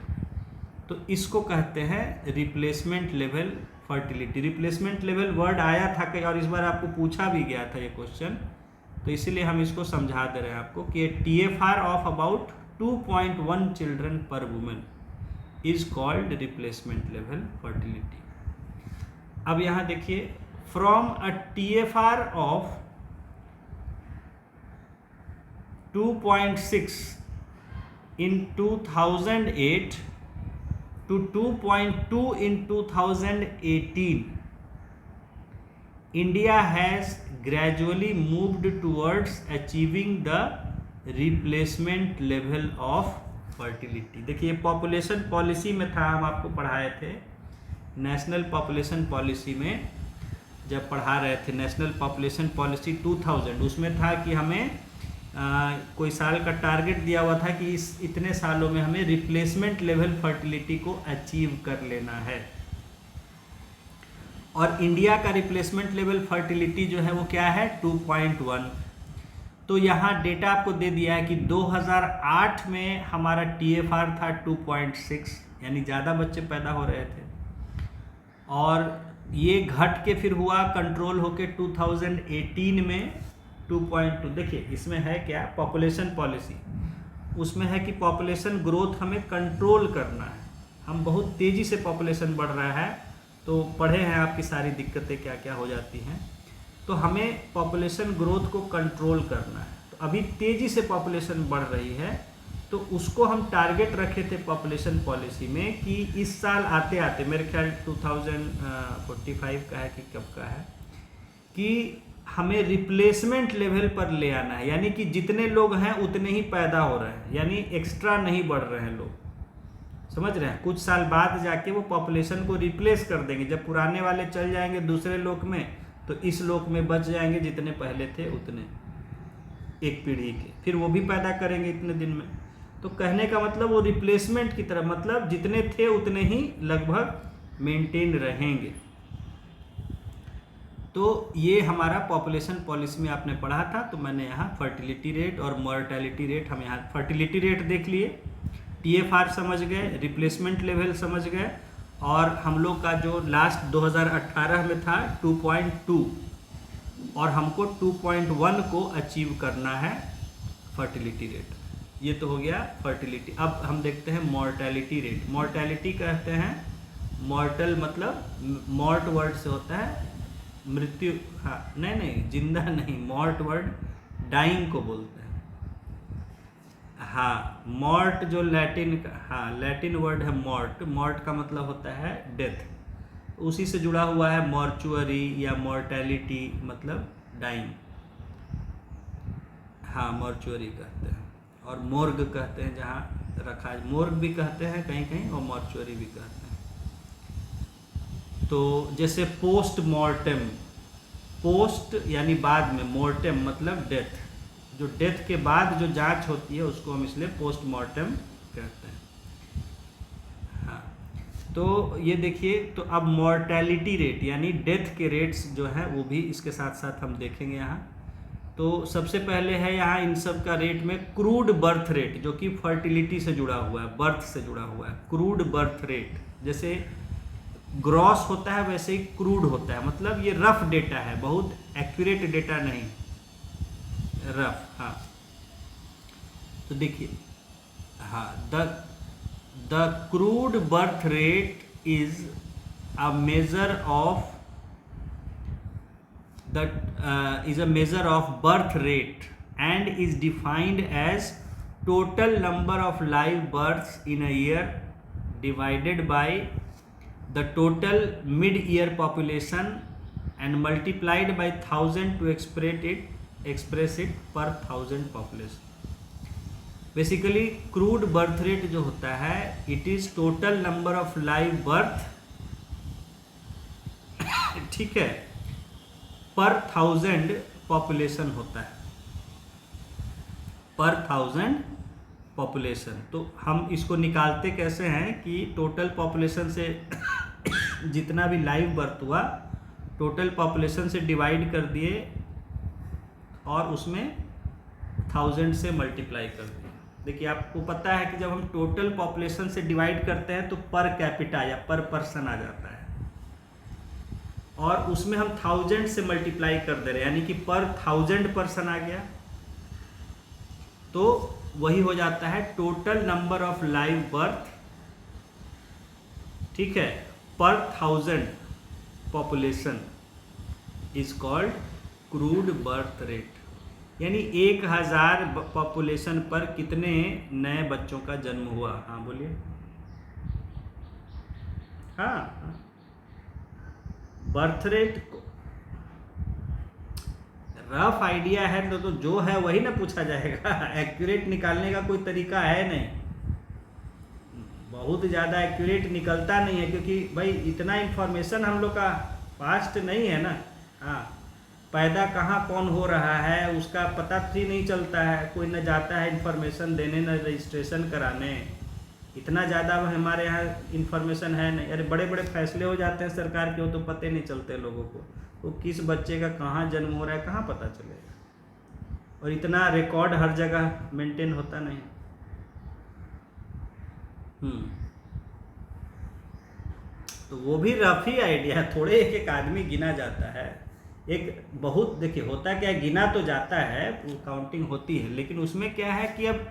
तो इसको कहते हैं replacement level fertility. Replacement level word आया था कहीं और इस बार आपको पूछा भी गया था ये क्वेश्चन, तो इसीलिए हम इसको समझा दे रहे हैं आपको कि TFR of about 2.1 children per woman is called replacement level fertility. अब यहाँ देखिए, from a TFR of 2.6 in 2008 to 2.2 in 2018, India has gradually moved towards achieving the replacement level of fertility। देखिए पॉपुलेशन पॉलिसी में था, हम आपको पढ़ाए थे नेशनल पॉपुलेशन पॉलिसी में, जब पढ़ा रहे थे नेशनल पॉपुलेशन पॉलिसी 2000, उसमें था कि हमें कोई साल का टारगेट दिया हुआ था कि इस इतने सालों में हमें रिप्लेसमेंट लेवल फर्टिलिटी को अचीव कर लेना है। और इंडिया का रिप्लेसमेंट लेवल फर्टिलिटी जो है वो क्या है, 2.1। तो यहाँ डेटा आपको दे दिया है कि 2008 में हमारा TFR था 2.6, यानी ज़्यादा बच्चे पैदा हो रहे थे, और ये घट के फिर हुआ कंट्रोल होके 2018 में 2.2। देखिए इसमें है क्या, पॉपुलेशन पॉलिसी, उसमें है कि पॉपुलेशन ग्रोथ हमें कंट्रोल करना है। हम बहुत तेज़ी से पॉपुलेशन बढ़ रहा है, तो पढ़े हैं आपकी सारी दिक्कतें क्या क्या हो जाती हैं, तो हमें पॉपुलेशन ग्रोथ को कंट्रोल करना है। तो अभी तेज़ी से पॉपुलेशन बढ़ रही है, तो उसको हम टारगेट रखे थे पॉपुलेशन पॉलिसी में कि इस साल आते आते, मेरे ख्याल 2045 का है कि कब का है, कि हमें रिप्लेसमेंट लेवल पर ले आना है, यानी कि जितने लोग हैं उतने ही पैदा हो रहे हैं, यानी एक्स्ट्रा नहीं बढ़ रहे हैं लोग। समझ रहे हैं, कुछ साल बाद जाके वो पॉपुलेशन को रिप्लेस कर देंगे, जब पुराने वाले चल जाएंगे दूसरे लोक में, तो इस लोक में बच जाएंगे जितने पहले थे उतने, एक पीढ़ी के, फिर वो भी पैदा करेंगे इतने दिन में। तो कहने का मतलब वो रिप्लेसमेंट की तरह, मतलब जितने थे उतने ही लगभग मेंटेन रहेंगे। तो ये हमारा पॉपुलेशन पॉलिसी में आपने पढ़ा था, तो मैंने यहाँ फर्टिलिटी रेट और मॉर्टेलिटी रेट, हम यहाँ फर्टिलिटी रेट देख लिए, TFR समझ गए, रिप्लेसमेंट लेवल समझ गए, और हम लोग का जो लास्ट 2018 में था 2.2, और हमको 2.1 को अचीव करना है फर्टिलिटी रेट। ये तो हो गया फर्टिलिटी। अब हम देखते हैं मॉर्टेलिटी रेट। मॉर्टेलिटी कहते हैं, मॉर्टल मतलब मॉर्ट वर्ड से होता है मृत्यु, हाँ नहीं जिंदा नहीं, मॉर्ट वर्ड डाइंग को बोलते हैं। हाँ, मॉर्ट जो लैटिन का, हाँ लैटिन वर्ड है मॉर्ट, मॉर्ट का मतलब होता है डेथ, उसी से जुड़ा हुआ है मॉर्चुअरी या मॉर्टेलिटी मतलब डाइंग। हाँ, मॉर्चुअरी कहते हैं, और मोर्ग कहते हैं जहाँ रखा है। मोर्ग भी कहते हैं कहीं कहीं और मॉर्चुअरी भी कहते हैं। तो जैसे पोस्ट मॉर्टम, पोस्ट यानी बाद में, मॉर्टम मतलब डेथ, जो डेथ के बाद जो जांच होती है उसको हम इसलिए पोस्ट मॉर्टम कहते हैं। हाँ, तो ये देखिए, तो अब मॉर्टेलिटी रेट यानी डेथ के रेट्स जो है वो भी इसके साथ साथ हम देखेंगे यहाँ। तो सबसे पहले है यहाँ इन सब का रेट में क्रूड बर्थ रेट, जो कि फर्टिलिटी से जुड़ा हुआ है, बर्थ से जुड़ा हुआ है। क्रूड बर्थ रेट, जैसे ग्रॉस होता है वैसे ही क्रूड होता है, मतलब ये रफ डेटा है, बहुत एक्यूरेट डेटा नहीं, रफ। हाँ, तो देखिए, हाँ, the crude birth rate is a measure of is a measure of birth rate and is defined as total number of live births in a year divided by the total mid-year population and multiplied by 1000 to express it per 1000 population. Basically crude birth rate जो होता है, it is total number of live birth, ठीक है, पर 1000 population होता है, पर 1000 population. तो हम इसको निकालते कैसे हैं कि टोटल पॉपुलेशन से जितना भी लाइव बर्थ हुआ टोटल पॉपुलेशन से डिवाइड कर दिए और उसमें 1000 से मल्टीप्लाई कर दिए। देखिए, आपको पता है कि जब हम टोटल पॉपुलेशन से डिवाइड करते हैं तो पर कैपिटा या पर पर्सन आ जाता है, और उसमें हम 1000 से मल्टीप्लाई कर दे रहे हैं, यानी कि पर 1000 पर्सन आ गया, तो वही हो जाता है total number of live birth, ठीक है, पर 1000 population is called crude birth rate. यानी 1000 पॉपुलेशन पर कितने नए बच्चों का जन्म हुआ। हाँ बोलिए। हाँ, बर्थ रेट रफ आइडिया है, तो जो है वही ना पूछा जाएगा। एक्यूरेट निकालने का कोई तरीका है नहीं, बहुत ज़्यादा एक्यूरेट निकलता नहीं है, क्योंकि भाई इतना इन्फॉर्मेशन हम लोग का फास्ट नहीं है ना। हाँ, पैदा कहाँ कौन हो रहा है उसका पता भी नहीं चलता है, कोई न जाता है इन्फॉर्मेशन देने न रजिस्ट्रेशन कराने, इतना ज़्यादा हमारे यहाँ इन्फॉर्मेशन है नहीं। अरे बड़े बड़े फैसले हो जाते हैं सरकार के, वो तो पते नहीं चलते लोगों को, वो किस बच्चे का कहाँ जन्म हो रहा है कहाँ पता चलेगा, और इतना रिकॉर्ड हर जगह मेंटेन होता नहीं। तो वो भी रफ ही आइडिया, थोड़े एक एक आदमी गिना जाता है। एक बहुत, देखिए होता क्या है, गिना तो जाता है, काउंटिंग होती है, लेकिन उसमें क्या है कि अब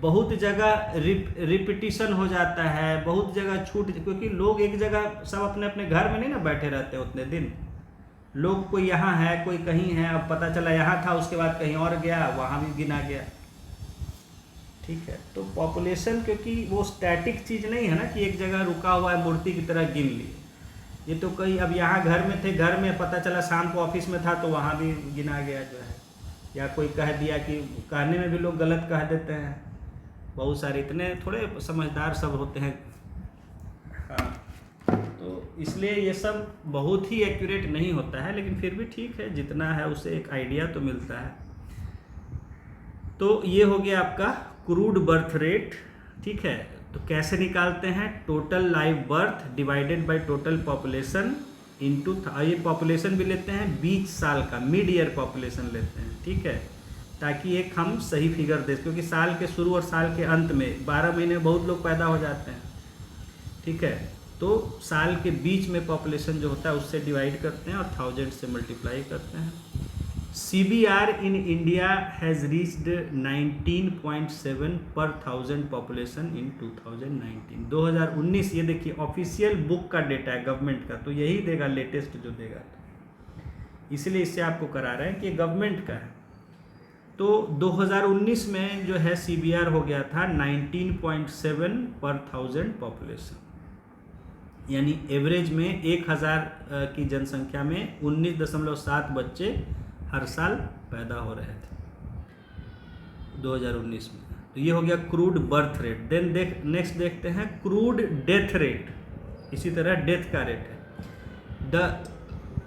बहुत जगह रिपीटिशन हो जाता है, बहुत जगह छूट, क्योंकि लोग एक जगह सब अपने अपने घर में नहीं ना बैठे रहते उतने दिन, लोग कोई यहाँ है कोई कहीं है, अब पता चला यहाँ था उसके बाद कहीं और गया, वहाँ भी गिना गया, ठीक है। तो पॉपुलेशन क्योंकि वो स्टैटिक चीज़ नहीं है ना कि एक जगह रुका हुआ है मूर्ति की तरह गिन लिए, ये तो कहीं अब यहाँ घर में थे, घर में पता चला शाम को ऑफिस में था तो वहाँ भी गिना गया जो है, या कोई कह दिया कि, कहने में भी लोग गलत कह देते हैं, बहुत सारे इतने थोड़े समझदार सब होते हैं। हाँ, तो इसलिए ये सब बहुत ही एक्यूरेट नहीं होता है, लेकिन फिर भी ठीक है, जितना है उससे एक आइडिया तो मिलता है। तो ये हो गया आपका क्रूड बर्थ रेट, ठीक है। तो कैसे निकालते हैं, total live birth divided by total population into, ये पॉपुलेशन भी लेते हैं 20 साल का, मिड ईयर पॉपुलेशन लेते हैं, ठीक है, ताकि एक हम सही फिगर दे, क्योंकि साल के शुरू और साल के अंत में 12 महीने में बहुत लोग पैदा हो जाते हैं, ठीक है। तो साल के बीच में पॉपुलेशन जो होता है उससे डिवाइड करते हैं और 1000 से मल्टीप्लाई करते हैं। CBR in India has reached 19.7 per 1000 population in 2019। 2019 ये देखिए ऑफिशियल बुक का डेटा है गवर्नमेंट का, तो यही देगा लेटेस्ट जो देगा, इसलिए इससे आपको करा रहे हैं कि गवर्नमेंट का है। तो 2019 में जो है CBR हो गया था 19.7 पर 1000 पॉपुलेशन, यानी एवरेज में 1000 की जनसंख्या में 19.7 बच्चे हर साल पैदा हो रहे थे 2019 में। तो ये हो गया crude birth rate. Then next देखते हैं क्रूड डेथ रेट। इसी तरह डेथ का रेट है। The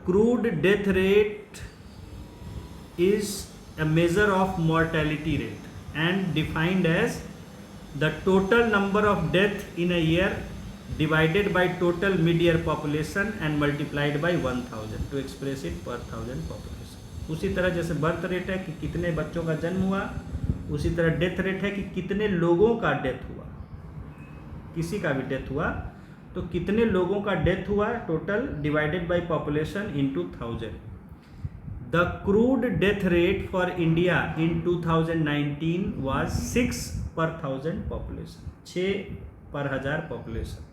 crude death rate is a measure of mortality rate and defined as the total number of death in a year divided by total mid-year population and multiplied by 1000 to express it per 1000 population। उसी तरह जैसे birth rate है कि कितने बच्चों का जन्म हुआ, उसी तरह डेथ रेट है कि कितने लोगों का डेथ हुआ। किसी का भी डेथ हुआ तो कितने लोगों का डेथ हुआ total divided by population into 1000। The crude death rate for India in 2019 was 6 per 1000 population, 6 per 1000 population,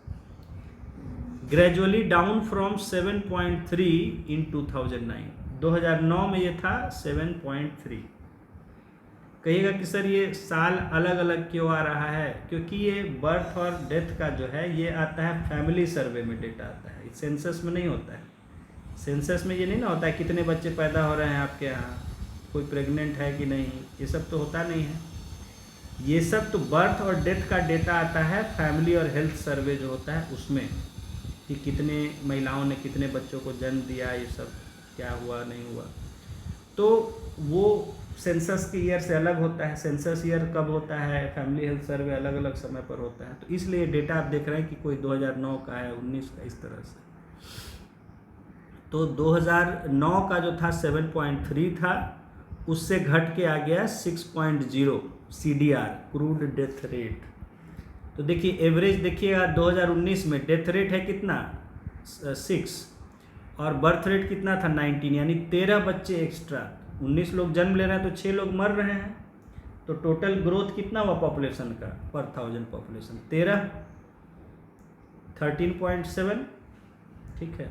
gradually down from 7.3 in 2009। 2009 में ये था 7.3। कहिएगा कि सर ये साल अलग अलग क्यों आ रहा है? क्योंकि ये बर्थ और डेथ का जो है ये आता है फैमिली सर्वे में डेटा आता है, सेंसस में नहीं होता है। सेंसस में ये नहीं ना होता है कितने बच्चे पैदा हो रहे हैं आपके यहाँ, कोई प्रेग्नेंट है कि नहीं, ये सब तो होता नहीं है। ये सब तो बर्थ और डेथ का डेटा आता है फैमिली और हेल्थ सर्वे जो होता है उसमें, कि कितने महिलाओं ने कितने बच्चों को जन्म दिया, ये सब क्या हुआ नहीं हुआ। तो वो सेंसस के ईयर से अलग होता है। सेंसस ईयर कब होता है, फैमिली हेल्थ सर्वे अलग अलग समय पर होता है। तो इसलिए डेटा आप देख रहे हैं कि कोई 2009 का है, 19 का, इस तरह से। तो 2009 का जो था 7.3 था, उससे घट के आ गया 6.0 CDR क्रूड डेथ रेट। तो देखिए एवरेज देखिएगा 2019 में डेथ रेट है कितना 6 और बर्थ रेट कितना था 19, यानी 13 बच्चे एक्स्ट्रा। 19 लोग जन्म ले रहे हैं तो 6 लोग मर रहे हैं। तो टोटल ग्रोथ कितना हुआ पॉपुलेशन का पर 1000 पॉपुलेशन 13.7। ठीक है,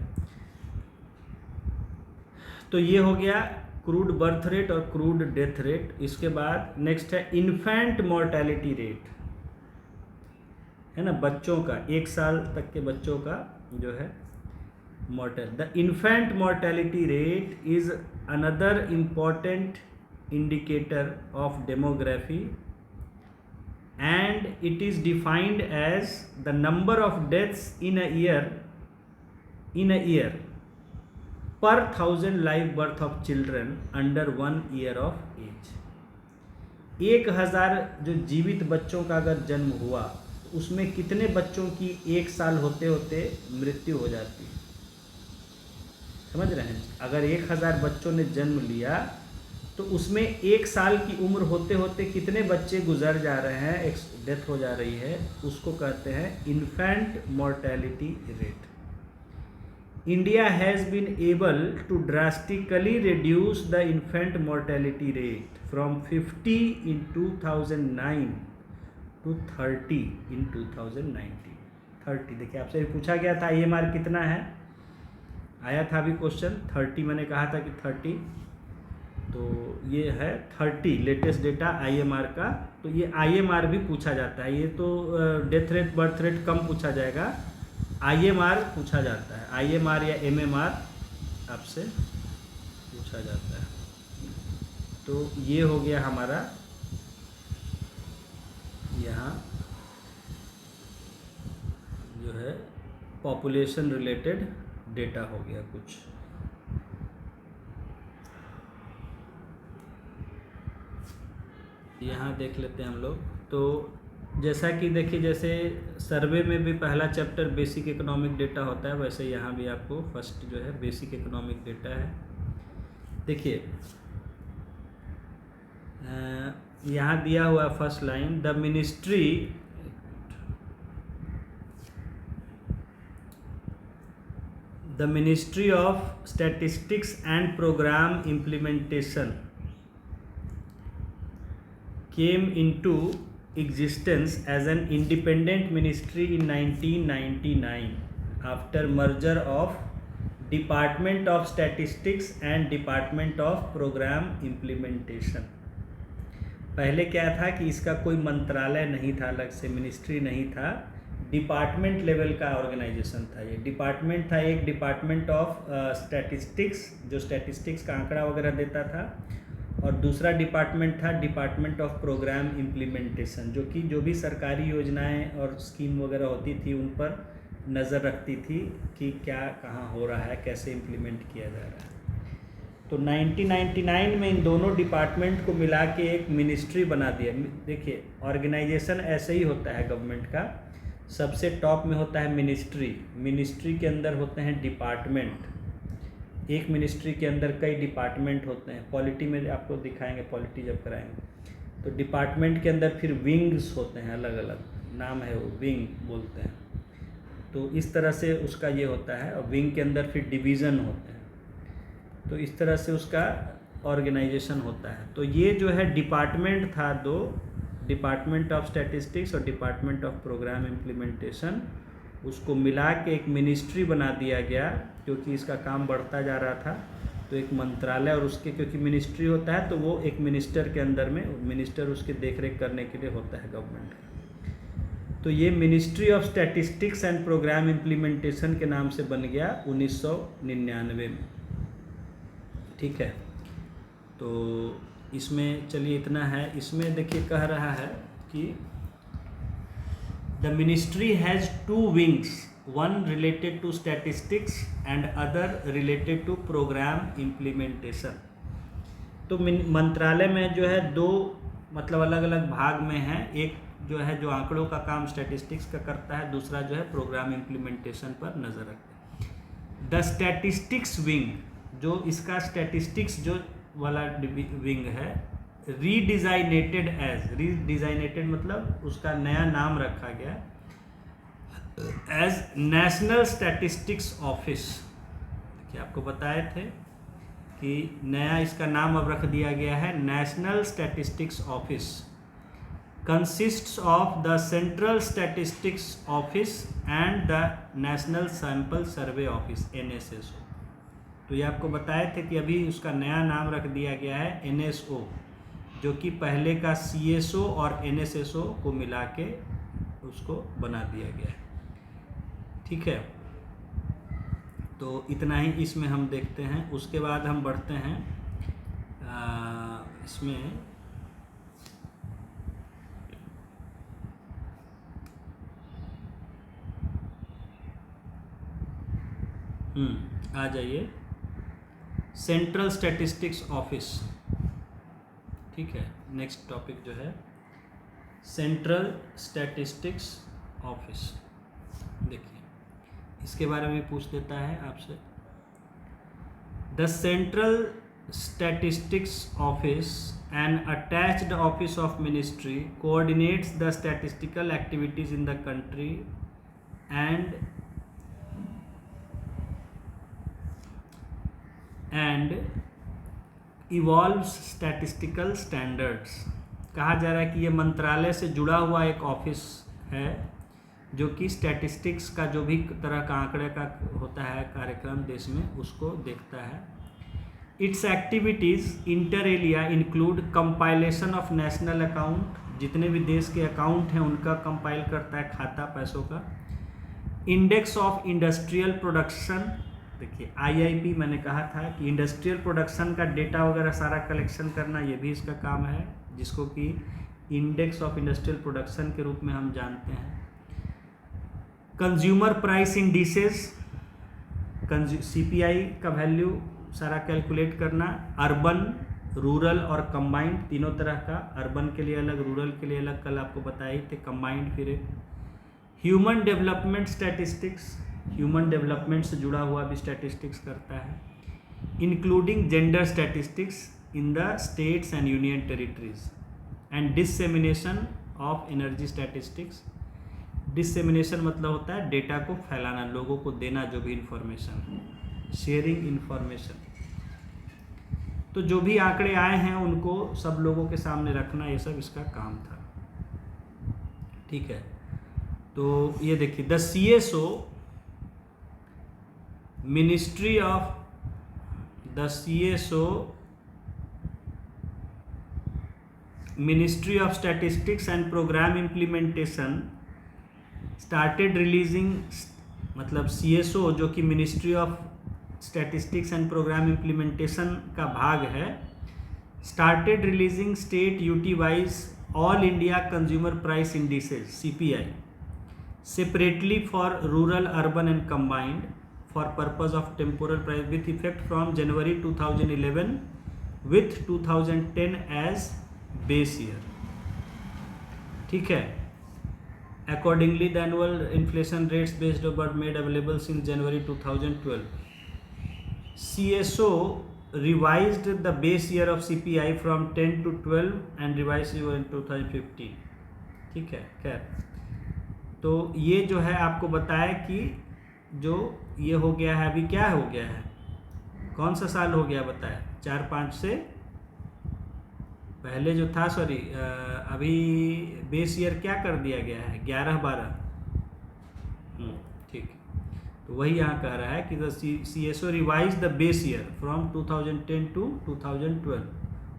तो ये हो गया क्रूड बर्थ रेट और क्रूड डेथ रेट। इसके बाद नेक्स्ट है इन्फेंट मोर्टेलिटी रेट, है ना, बच्चों का 1 साल तक के बच्चों का जो है mortal. The infant mortality rate is another important indicator of demography and it is defined as the number of deaths in a year per 1000 live birth of children under 1 year of age. 1000 जो जीवित बच्चों का अगर जन्म हुआ तो उसमें कितने बच्चों की 1 साल होते होते मृत्यु हो जाती है? समझ रहे हैं? अगर 1000 बच्चों ने जन्म लिया तो उसमें 1 साल की उम्र होते होते कितने बच्चे गुजर जा रहे हैं, डेथ हो जा रही है, उसको कहते हैं infant mortality rate. India has been able to drastically reduce the infant mortality rate from 50 in 2009 to 30 in 2019। 30 देखिए आपसे पूछा गया था IMR कितना है, आया था अभी क्वेश्चन 30, मैंने कहा था कि 30, तो ये है 30 लेटेस्ट डेटा IMR का। तो ये IMR भी पूछा जाता है, ये तो डेथ रेट बर्थ रेट कम पूछा जाएगा, IMR पूछा जाता है। IMR या MMR आपसे पूछा जाता है। तो ये हो गया हमारा यहाँ जो है पॉपुलेशन रिलेटेड डेटा हो गया कुछ। यहाँ देख लेते हैं हम लोग। तो जैसा कि देखिए जैसे सर्वे में भी पहला चैप्टर बेसिक इकोनॉमिक डेटा होता है, वैसे यहाँ भी आपको फर्स्ट जो है बेसिक इकोनॉमिक डेटा है। देखिए यहाँ दिया हुआ first line, the ministry of statistics and programme implementation came into existence as an independent ministry in 1999 after merger of Department of Statistics and Department of Program Implementation। पहले क्या था कि इसका कोई मंत्रालय नहीं था, अलग से मिनिस्ट्री नहीं था, डिपार्टमेंट लेवल का ऑर्गेनाइजेशन था। ये डिपार्टमेंट था, एक डिपार्टमेंट ऑफ स्टैटिस्टिक्स जो स्टैटिस्टिक्स का आंकड़ा वगैरह देता था, और दूसरा डिपार्टमेंट था डिपार्टमेंट ऑफ प्रोग्राम इम्प्लीमेंटेशन, जो कि जो भी सरकारी योजनाएं और स्कीम वगैरह होती थी उन पर नज़र रखती थी कि क्या कहाँ हो रहा है, कैसे इम्प्लीमेंट किया जा रहा है। तो 1999 में इन दोनों डिपार्टमेंट को मिला के एक मिनिस्ट्री बना दिया। देखिए ऑर्गेनाइजेशन ऐसे ही होता है गवर्नमेंट का, सबसे टॉप में होता है मिनिस्ट्री, मिनिस्ट्री के अंदर होते हैं डिपार्टमेंट, एक मिनिस्ट्री के अंदर कई डिपार्टमेंट होते हैं। पॉलिटी में आपको दिखाएंगे, पॉलिटी जब कराएंगे तो डिपार्टमेंट के अंदर फिर विंग्स होते हैं, अलग अलग नाम है वो, विंग बोलते हैं। तो इस तरह से उसका ये होता है, और विंग के अंदर फिर डिवीज़न होते हैं, तो इस तरह से उसका ऑर्गेनाइजेशन होता है। तो ये जो है डिपार्टमेंट था दो, डिपार्टमेंट ऑफ स्टैटिस्टिक्स और डिपार्टमेंट ऑफ प्रोग्राम इम्प्लीमेंटेशन, उसको मिला के एक मिनिस्ट्री बना दिया गया, क्योंकि इसका काम बढ़ता जा रहा था। तो एक मंत्रालय, और उसके क्योंकि मिनिस्ट्री होता है तो वो एक मिनिस्टर के अंदर में, मिनिस्टर उसकी देखरेख करने के लिए होता है गवर्नमेंट का। तो ये ministry of statistics and programme implementation के नाम से बन गया 1999 में। ठीक है, तो इसमें चलिए इतना है। इसमें देखिए कह रहा है कि The ministry has two wings, one related to statistics and other related to program implementation. तो मंत्रालय में जो है दो मतलब अलग अलग भाग में है, एक जो है जो आंकड़ों का काम स्टैटिस्टिक्स का करता है, दूसरा जो है प्रोग्राम इम्प्लीमेंटेशन पर नज़र रखता है। द स्टैटिस्टिक्स विंग, जो इसका स्टैटिस्टिक्स जो वाला विंग है, रीडिज़ाइनेटेड मतलब उसका नया नाम रखा गया एज नेशनल स्टैटिस्टिक्स ऑफिस। देखिए आपको बताए थे कि नया इसका नाम अब रख दिया गया है national statistics office, consists of the central statistics office and the national sample survey office NSSO। तो ये आपको बताए थे कि अभी उसका नया नाम रख दिया गया है NSO, जो कि पहले का CSO और NSSO को मिला के उसको बना दिया गया है। ठीक है, तो इतना ही इसमें हम देखते हैं। उसके बाद हम बढ़ते हैं इसमें आ जाइए, सेंट्रल स्टैटिस्टिक्स ऑफिस। ठीक है, नेक्स्ट टॉपिक जो है सेंट्रल स्टैटिस्टिक्स ऑफिस। देखिए इसके बारे में पूछ देता है आपसे। The central statistics office, N attached office of ministry, coordinates the statistical activities in the country and evolves statistical standards. कहा जा रहा है कि ये मंत्रालय से जुड़ा हुआ एक ऑफिस है जो कि स्टैटिस्टिक्स का जो भी तरह का आंकड़े का होता है कार्यक्रम देश में, उसको देखता है। Its activities inter alia include compilation of national account, जितने भी देश के अकाउंट हैं उनका कंपाइल करता है, खाता पैसों का। इंडेक्स ऑफ इंडस्ट्रियल प्रोडक्शन, देखिए IIP मैंने कहा था कि इंडस्ट्रियल प्रोडक्शन का डेटा वगैरह सारा कलेक्शन करना, ये भी इसका काम है, जिसको कि इंडेक्स ऑफ इंडस्ट्रियल प्रोडक्शन के रूप में हम जानते हैं। कंज्यूमर प्राइस इंडिसेस, CPI का वैल्यू सारा कैलकुलेट करना। अर्बन, रूरल और कंबाइंड, तीनों तरह का, अर्बन के लिए अलग, रूरल के लिए अलग, कल आपको बताए थे, कंबाइंड फिर एक। Human development statistics, human development से जुड़ा हुआ भी स्टैटिस्टिक्स करता है। Including gender statistics in the states and union territories and dissemination of energy statistics. Dissemination मतलब होता है डेटा को फैलाना, लोगों को देना जो भी इंफॉर्मेशन, शेयरिंग इंफॉर्मेशन। तो जो भी आंकड़े आए हैं उनको सब लोगों के सामने रखना, ये सब इसका काम था। ठीक है, तो ये देखिए the CSO, ministry of the CSO, ministry of statistics and programme implementation started releasing, मतलब CSO जो कि ministry of statistics and programme implementation का भाग है, started releasing state UT wise all India consumer price indices CPI separately for rural, urban and combined for purpose of temporal price with effect from January 2011 with 2010 as base year. ठीक है. Accordingly, the annual inflation rates based were made available since January 2012. CSO revised the base year of CPI from 10 to 12 and revised it in 2015. ठीक है. खैर, तो ये जो है आपको बताया कि जो ये हो गया है, अभी क्या हो गया है, कौन सा साल हो गया बताया, 4-5 से पहले जो था, सॉरी, अभी बेस ईयर क्या कर दिया गया है, 11-12. ठीक. तो वही यहाँ कह रहा है कि the CSO revise the base year from 2010 to 2012.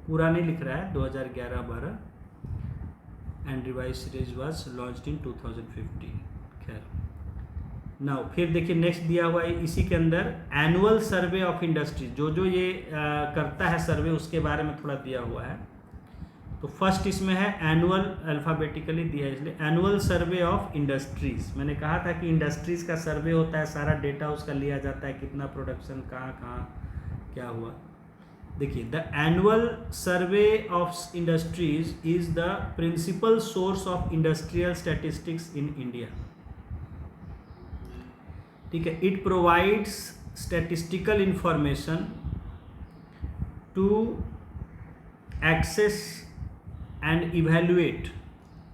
पूरा नहीं लिख रहा है, 2011-12 and revise series was launched in 2015. खैर, नाउ फिर देखिए नेक्स्ट दिया हुआ है इसी के अंदर एनुअल सर्वे ऑफ इंडस्ट्री. जो ये करता है सर्वे उसके बारे में थोड़ा दिया हुआ है. तो फर्स्ट इसमें है एनुअल, अल्फ़ाबेटिकली दिया है इसलिए एनुअल सर्वे ऑफ इंडस्ट्रीज़. मैंने कहा था कि इंडस्ट्रीज़ का सर्वे होता है, सारा डेटा उसका लिया जाता है, कितना प्रोडक्शन कहाँ कहाँ क्या हुआ. देखिए, the annual survey of industries is the principal source of industrial statistics in India. ठीक है. It provides statistical information to access and evaluate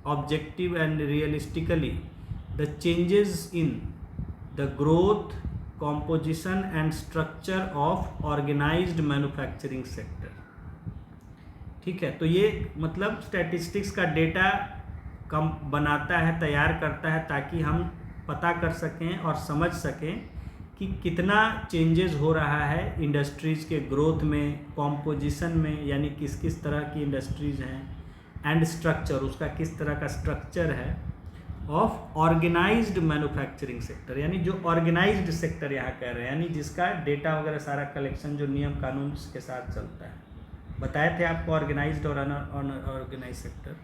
objective and realistically the changes in the growth, composition and structure of organized manufacturing sector. ठीक है. तो ये मतलब statistics का data कम बनाता है, तैयार करता है, ताकि हम पता कर सकें और समझ सकें कि कितना चेंजेस हो रहा है इंडस्ट्रीज़ के ग्रोथ में, कॉम्पोजिशन में, यानी किस किस तरह की इंडस्ट्रीज़ हैं, एंड स्ट्रक्चर, उसका किस तरह का स्ट्रक्चर है, ऑफ ऑर्गेनाइज्ड मैन्युफैक्चरिंग सेक्टर, यानी जो ऑर्गेनाइज्ड सेक्टर यहाँ कह रहे हैं, यानी जिसका डेटा वगैरह सारा कलेक्शन जो नियम कानून के साथ चलता है. बताए थे आपको ऑर्गेनाइज्ड और अनऑर्गेनाइज्ड सेक्टर.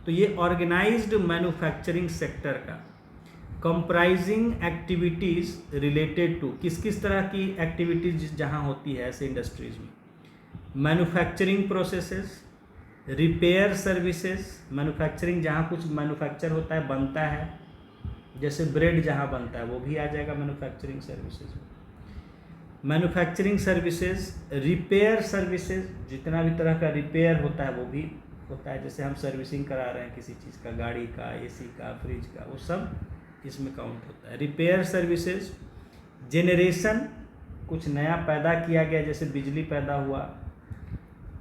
तो ये ऑर्गेनाइज्ड मैन्युफैक्चरिंग सेक्टर का कंप्राइजिंग एक्टिविटीज़ रिलेटेड टू, किस किस तरह की एक्टिविटीज़ जहाँ होती है ऐसे इंडस्ट्रीज़ में, manufacturing processes, repair services, manufacturing जहाँ कुछ मैन्युफैक्चर होता है, बनता है, जैसे ब्रेड जहाँ बनता है वो भी आ जाएगा मैन्युफैक्चरिंग सर्विसेज में. मैन्युफैक्चरिंग सर्विसेज, रिपेयर सर्विसेज, जितना भी तरह का रिपेयर होता है वो भी होता है, जैसे हम सर्विसिंग करा रहे हैं किसी चीज़ का, गाड़ी का, AC का, फ्रिज का, वो सब इसमें काउंट होता है. रिपेयर सर्विसेज, जेनरेशन, कुछ नया पैदा किया गया, जैसे बिजली पैदा हुआ,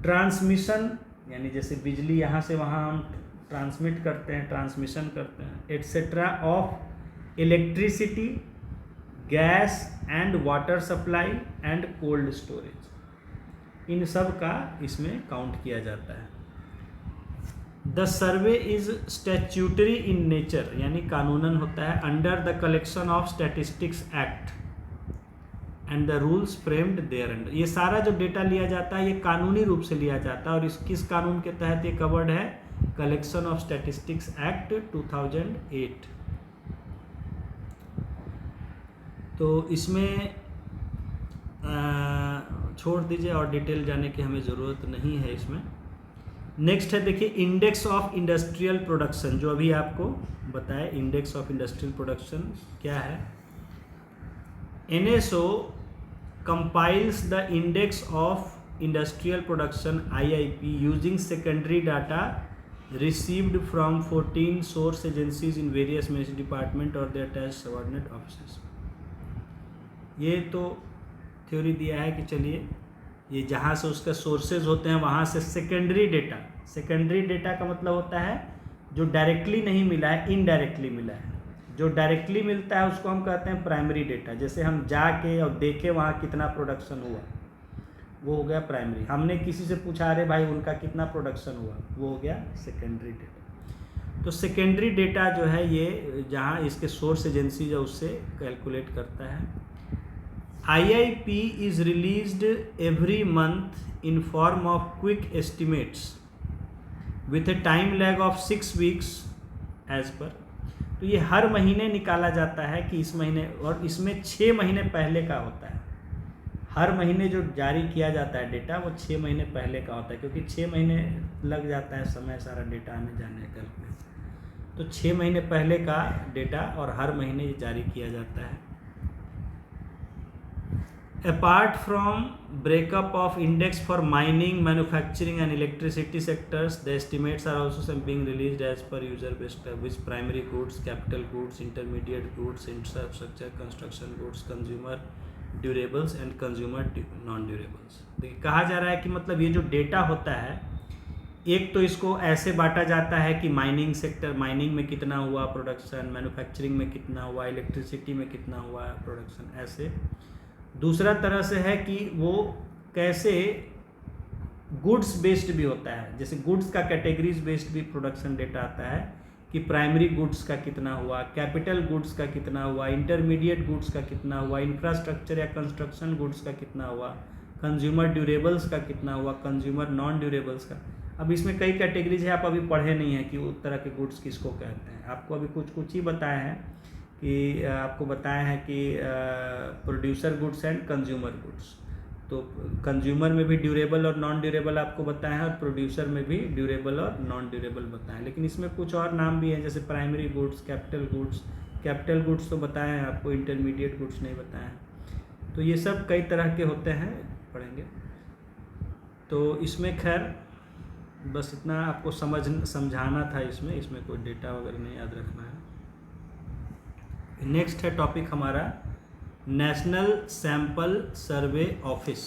ट्रांसमिशन, यानी जैसे बिजली यहाँ से वहाँ हम ट्रांसमिट करते हैं, ट्रांसमिशन करते हैं, etcetera, of electricity, gas and water supply and cold storage, इन सब का इसमें काउंट किया जाता है. The survey is statutory in nature, यानी कानूनन होता है, under the collection of statistics act and the rules framed thereunder. ये सारा जो डेटा लिया जाता है ये कानूनी रूप से लिया जाता है, और इस किस कानून के तहत ये कवर्ड है, कलेक्शन ऑफ स्टैटिस्टिक्स एक्ट 2008. तो इसमें छोड़ दीजिए, और डिटेल जाने की हमें ज़रूरत नहीं है इसमें. नेक्स्ट है, देखिए, इंडेक्स ऑफ इंडस्ट्रियल प्रोडक्शन, जो अभी आपको बताया इंडेक्स ऑफ इंडस्ट्रियल प्रोडक्शन क्या है. NSO compiles the index of industrial production IIP using secondary data received from 14 source agencies in various ministry department or their attached subordinate offices. ये तो theory दिया है कि चलिए ये जहाँ से उसका सोर्सेज होते हैं वहाँ से सेकेंडरी डेटा, सेकेंडरी डेटा का मतलब होता है जो डायरेक्टली नहीं मिला है, इनडायरेक्टली मिला है. जो डायरेक्टली मिलता है उसको हम कहते हैं प्राइमरी डेटा, जैसे हम जाके और देखे वहाँ कितना प्रोडक्शन हुआ, वो हो गया प्राइमरी. हमने किसी से पूछा, अरे भाई उनका कितना प्रोडक्शन हुआ, वो हो गया सेकेंडरी डेटा. तो सेकेंडरी डेटा जो है ये जहाँ इसके सोर्स एजेंसी जो उससे कैलकुलेट करता है. IIP is released every month in form of quick estimates with a time lag of 6 weeks as per। तो ये हर महीने निकाला जाता है कि इस महीने, और इसमें 6 महीने पहले का होता है। हर महीने जो जारी किया जाता है डेटा वो 6 महीने पहले का होता है, क्योंकि 6 महीने लग जाता है समय सारा डेटा आने जाने का। तो 6 महीने पहले का डेटा और हर महीने ये जारी किया जाता है। Apart from breakup of index for mining, manufacturing and electricity sectors, the estimates are also being released as per user based, which primary goods, capital goods, intermediate goods, infrastructure, construction goods, consumer durables and consumer non-durables। देखिए कहा जा रहा है कि मतलब ये जो data होता है, एक तो इसको ऐसे बांटा जाता है कि माइनिंग सेक्टर, माइनिंग में कितना हुआ प्रोडक्शन, मैन्युफैक्चरिंग में कितना हुआ, इलेक्ट्रिसिटी में कितना हुआ प्रोडक्शन, ऐसे। दूसरा तरह से है कि वो कैसे गुड्स बेस्ड भी होता है, जैसे गुड्स का कैटेगरीज बेस्ड भी प्रोडक्शन डेटा आता है कि प्राइमरी गुड्स का कितना हुआ, कैपिटल गुड्स का कितना हुआ, इंटरमीडिएट गुड्स का कितना हुआ, इंफ्रास्ट्रक्चर या कंस्ट्रक्शन गुड्स का कितना हुआ, कंज्यूमर ड्यूरेबल्स का कितना हुआ, कंज्यूमर नॉन ड्यूरेबल्स का। अब इसमें कई कैटेगरीज है, आप अभी पढ़े नहीं हैं कि उस तरह के गुड्स किसको कहते हैं। आपको अभी कुछ ही बताया है कि आपको बताया है कि producer goods and consumer goods. तो कंज्यूमर में भी ड्यूरेबल और नॉन ड्यूरेबल आपको बताया है, और प्रोड्यूसर में भी ड्यूरेबल और नॉन ड्यूरेबल बताया है। लेकिन इसमें कुछ और नाम भी हैं, जैसे primary goods, capital goods. Capital goods तो बताए हैं आपको, इंटरमीडिएट गुड्स नहीं बताए हैं। तो ये सब कई तरह के होते हैं, पढ़ेंगे। तो इसमें खैर बस इतना आपको समझाना था। इसमें कोई डेटा वगैरह नहीं याद रखना है। नेक्स्ट है टॉपिक हमारा national sample survey office.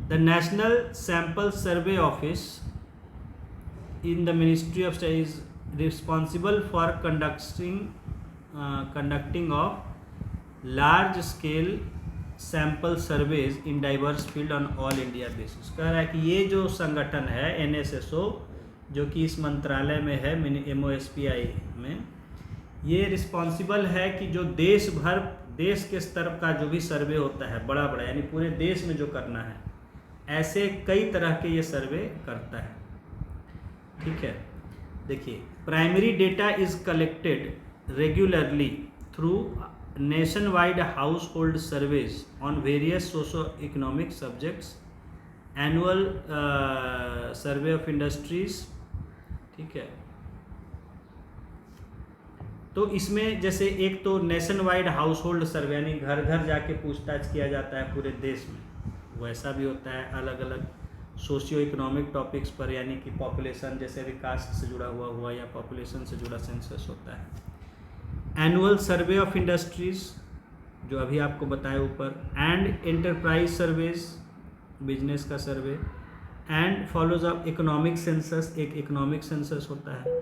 The national sample survey office in the ministry of state is responsible for conducting of large scale sample surveys in diverse field on all India basis. कह रहा है कि ये जो संगठन है NSSO, जो कि इस मंत्रालय में है, MOSPI में, ये रिस्पॉन्सिबल है कि जो देश के स्तर का जो भी सर्वे होता है बड़ा यानी पूरे देश में जो करना है, ऐसे कई तरह के ये सर्वे करता है। ठीक है, देखिए, primary data is collected regularly through nation wide house hold surveys on various socio economic subjects, annual survey of industries. ठीक है, तो इसमें जैसे एक तो नेशन वाइड हाउस होल्ड सर्वे, यानी घर घर जाके पूछताछ किया जाता है पूरे देश में, वैसा भी होता है अलग अलग सोशियो इकोनॉमिक टॉपिक्स पर, यानी कि पॉपुलेशन, जैसे विकास से जुड़ा हुआ या पॉपुलेशन से जुड़ा सेंसस होता है। एनुअल सर्वे ऑफ इंडस्ट्रीज, जो अभी आपको बताया ऊपर, एंड एंटरप्राइज सर्वेज, बिजनेस का survey, and follows up economic census, एक इकोनॉमिक सेंसस होता है।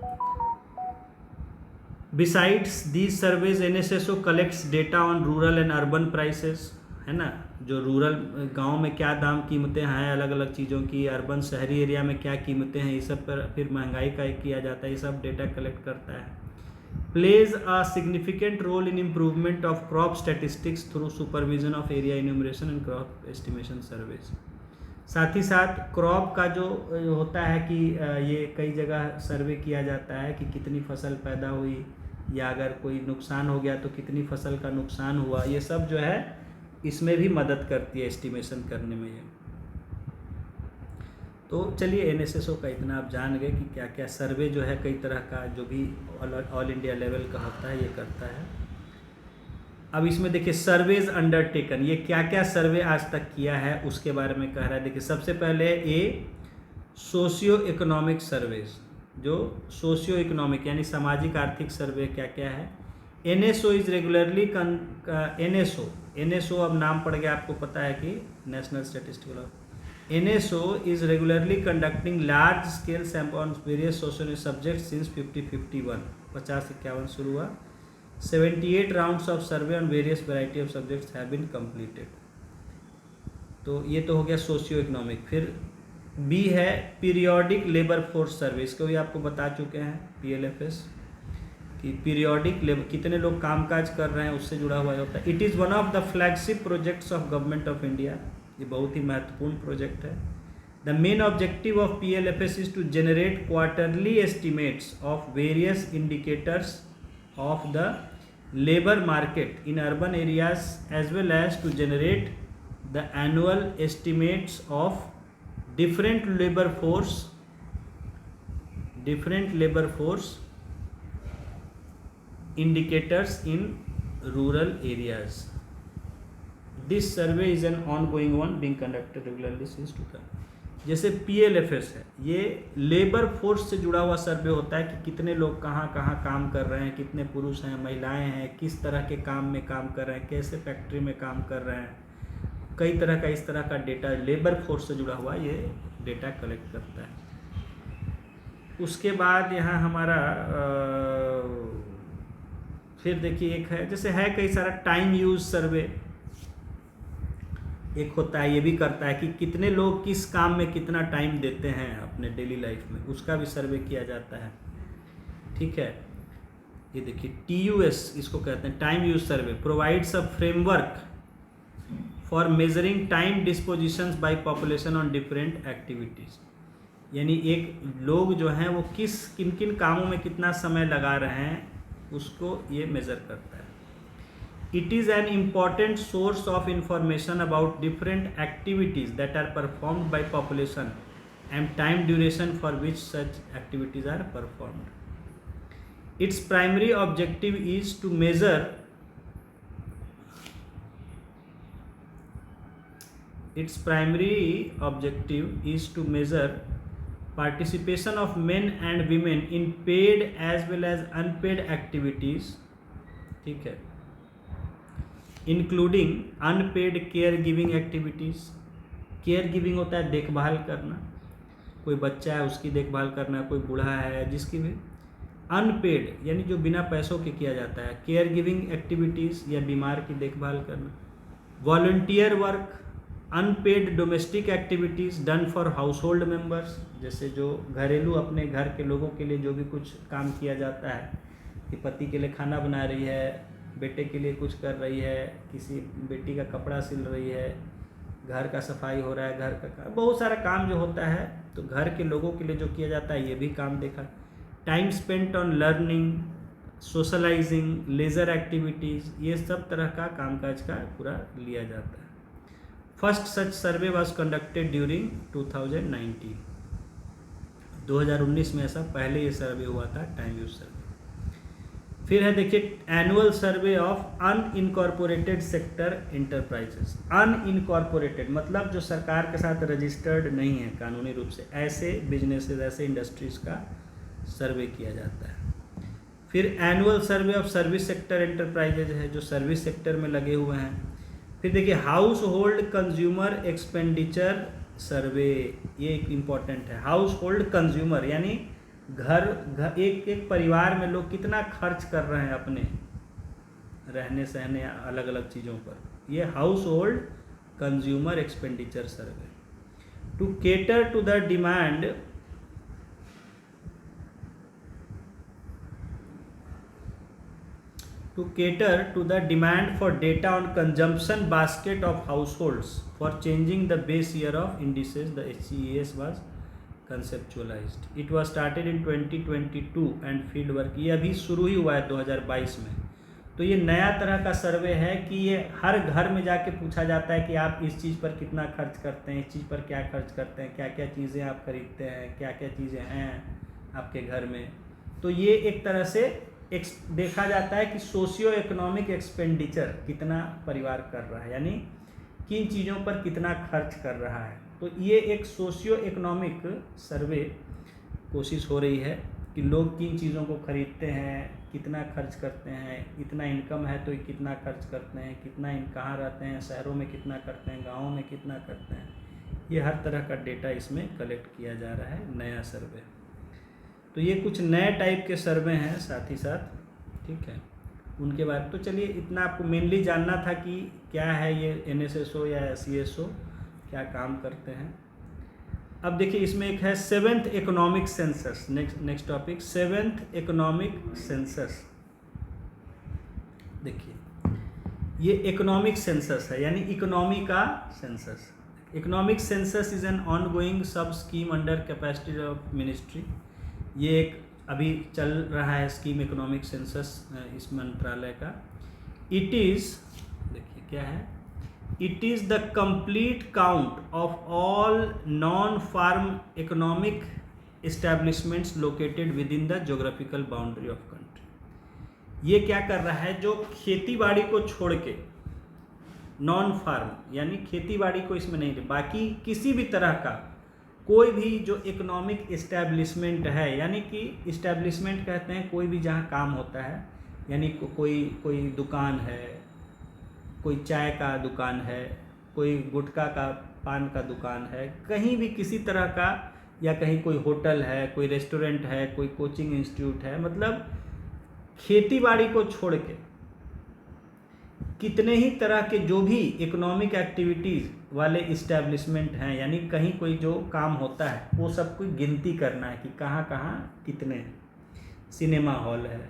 Besides these surveys, NSSO collects data on rural and urban prices, है ना, जो रूरल गांव में क्या दाम कीमतें हैं अलग अलग चीज़ों की, अर्बन शहरी एरिया में क्या कीमतें हैं, ये सब पर फिर महंगाई का किया जाता है, ये सब डेटा कलेक्ट करता है। Plays a significant role in improvement of crop statistics through supervision of area enumeration and crop estimation surveys. साथ ही साथ क्रॉप का जो होता है कि ये कई जगह सर्वे किया जाता है कि कितनी फसल पैदा हुई, या अगर कोई नुकसान हो गया तो कितनी फसल का नुकसान हुआ, ये सब जो है इसमें भी मदद करती है एस्टिमेशन करने में ये। तो चलिए, NSSO का इतना आप जान गए कि क्या क्या सर्वे जो है कई तरह का, जो भी ऑल इंडिया लेवल का होता है, ये करता है। अब इसमें देखिए सर्वेज अंडरटेकन, ये क्या क्या सर्वे आज तक किया है उसके बारे में कह रहा है। देखिए, सबसे पहले ये सोशियो इकोनॉमिक सर्वेज, जो सोशियो इकोनॉमिक यानी सामाजिक आर्थिक सर्वे क्या क्या है। NSO इज रेगुलरली NSO अब नाम पड़ गया, आपको पता है कि national statistical. NSO is regularly conducting large scale sample on various social subject since 50-51 शुरू हुआ। 78 rounds of survey on various variety of subjects have been completed. तो ये तो हो गया सोशियो इकोनॉमिक। फिर बी है पीरियोडिक लेबर फोर्स सर्वे, इसको भी आपको बता चुके हैं, PLFS। कि पीरियोडिक लेबर कितने लोग कामकाज कर रहे हैं उससे जुड़ा हुआ होता है। It is one of the flagship projects of government of India, ये बहुत ही महत्वपूर्ण प्रोजेक्ट है। The main objective of PLFS is to generate quarterly estimates of various indicators of the labour market in urban areas as well as to generate the annual estimates of different labor force indicators in rural areas. This survey is an ongoing one being conducted regularly since 2000. जैसे PLFS है, ये labour force से जुड़ा हुआ सर्वे होता है कि कितने लोग कहाँ कहाँ काम कर रहे हैं, कितने पुरुष हैं, महिलाएं हैं, किस तरह के काम में काम कर रहे हैं, कैसे फैक्ट्री में काम कर रहे हैं, कई तरह का इस तरह का डेटा लेबर फोर्स से जुड़ा हुआ ये डेटा कलेक्ट करता है। उसके बाद यहाँ हमारा फिर देखिए एक है, जैसे है कई सारा टाइम यूज सर्वे एक होता है, ये भी करता है कि कितने लोग किस काम में कितना टाइम देते हैं अपने डेली लाइफ में, उसका भी सर्वे किया जाता है। ठीक है, ये देखिए TUS इसको कहते हैं, time use survey provides a framework for measuring time dispositions by population on different activities, यानी एक लोग जो हैं वो किन किन कामों में कितना समय लगा रहे हैं उसको ये मेज़र करता है। It is an important source of information about different activities that are performed by population and time duration for which such activities are performed. Its primary objective is to measure Its primary objective is to measure participation of men and women in paid as well as unpaid activities, ठीक है, including unpaid caregiving activities। caregiving होता है देखभाल करना, कोई बच्चा है उसकी देखभाल करना, कोई बूढ़ा है जिसकी भी। अनपेड यानी जो बिना पैसों के किया जाता है, केयर गिविंग एक्टिविटीज़ या बीमार की देखभाल करना। Volunteer work, unpaid domestic activities done for household members, जैसे जो घरेलू अपने घर के लोगों के लिए जो भी कुछ काम किया जाता है कि पति के लिए खाना बना रही है, बेटे के लिए कुछ कर रही है, किसी बेटी का कपड़ा सिल रही है, घर का सफाई हो रहा है, घर का बहुत सारा काम जो होता है, तो घर के लोगों के लिए जो किया जाता है ये भी काम देखा। Time spent on learning, socialising, leisure activities, ये सब तरह का कामकाज का पूरा लिया जाता है। First such survey was conducted during 2019, 2019 में ऐसा पहले ये सर्वे हुआ था, टाइम यूज सर्वे। फिर है देखिए annual survey of unincorporated sector enterprises. Unincorporated मतलब जो सरकार के साथ रजिस्टर्ड नहीं है कानूनी रूप से, ऐसे बिजनेसेस, ऐसे इंडस्ट्रीज का सर्वे किया जाता है। फिर annual survey of service sector enterprises है, जो सर्विस सेक्टर में लगे हुए हैं। फिर देखिए हाउस होल्ड कंज्यूमर एक्सपेंडिचर सर्वे, ये एक इम्पॉर्टेंट है। हाउस होल्ड कंज्यूमर यानी घर एक परिवार में लोग कितना खर्च कर रहे हैं अपने रहने सहने अलग अलग चीज़ों पर, ये household consumer expenditure survey. To cater to the demand to cater to the demand for data on consumption basket of households for changing the base year of indices, the HCES was conceptualized. It was started in 2022 and field work ये अभी शुरू ही हुआ है 2022 में। तो ये नया तरह का सर्वे है कि ये हर घर में जाके पूछा जाता है कि आप इस चीज़ पर कितना खर्च करते हैं, इस चीज़ पर क्या खर्च करते हैं, क्या क्या चीज़ें आप खरीदते हैं, क्या क्या चीज़ें हैं आपके घर में। तो ये एक तरह से देखा जाता है कि सोशियो इकोनॉमिक एक्सपेंडिचर कितना परिवार कर रहा है, यानी किन चीज़ों पर कितना खर्च कर रहा है। तो ये एक सोशियो इकोनॉमिक सर्वे कोशिश हो रही है कि लोग किन चीज़ों को खरीदते हैं, कितना खर्च करते हैं, इतना इनकम है तो कितना खर्च करते हैं, कितना कहाँ रहते हैं, शहरों में कितना करते हैं, गाँवों में कितना करते हैं। ये हर तरह का डेटा इसमें कलेक्ट किया जा रहा है, नया सर्वे। तो ये कुछ नए टाइप के सर्वे हैं साथ ही साथ, ठीक है, उनके बाद। तो चलिए इतना आपको मेनली जानना था कि क्या है ये NSSO या CSO, क्या काम करते हैं। अब देखिए इसमें एक है 7th economic census, next topic 7th economic census. देखिए ये इकोनॉमिक सेंसस है, यानी इकोनॉमी का सेंसस। Economic census is an ongoing sub scheme under capacity of ministry. ये एक अभी चल रहा है स्कीम इकोनॉमिक सेंसस इस मंत्रालय का। इट इज़, देखिए क्या है, it is the complete count of all non farm economic establishments located within the geographical boundary of country. ये क्या कर रहा है, जो खेती बाड़ी को छोड़ के, नॉन फार्म यानी खेती बाड़ी को इसमें नहीं, बाकी किसी भी तरह का कोई भी जो इकोनॉमिक इस्टेब्लिशमेंट है, यानी कि इस्टेब्लिशमेंट कहते हैं कोई भी जहाँ काम होता है, यानी कोई दुकान है, कोई चाय का दुकान है, कोई गुटखा का पान का दुकान है, कहीं भी किसी तरह का, या कहीं कोई होटल है, कोई रेस्टोरेंट है, कोई कोचिंग इंस्टीट्यूट है, मतलब खेती बाड़ी को छोड़ के कितने ही तरह के जो भी इकोनॉमिक एक्टिविटीज़ वाले इस्टेब्लिशमेंट हैं, यानी कहीं कोई जो काम होता है वो सब कोई गिनती करना है कि कहाँ कहाँ कितने हैं। सिनेमा हॉल है,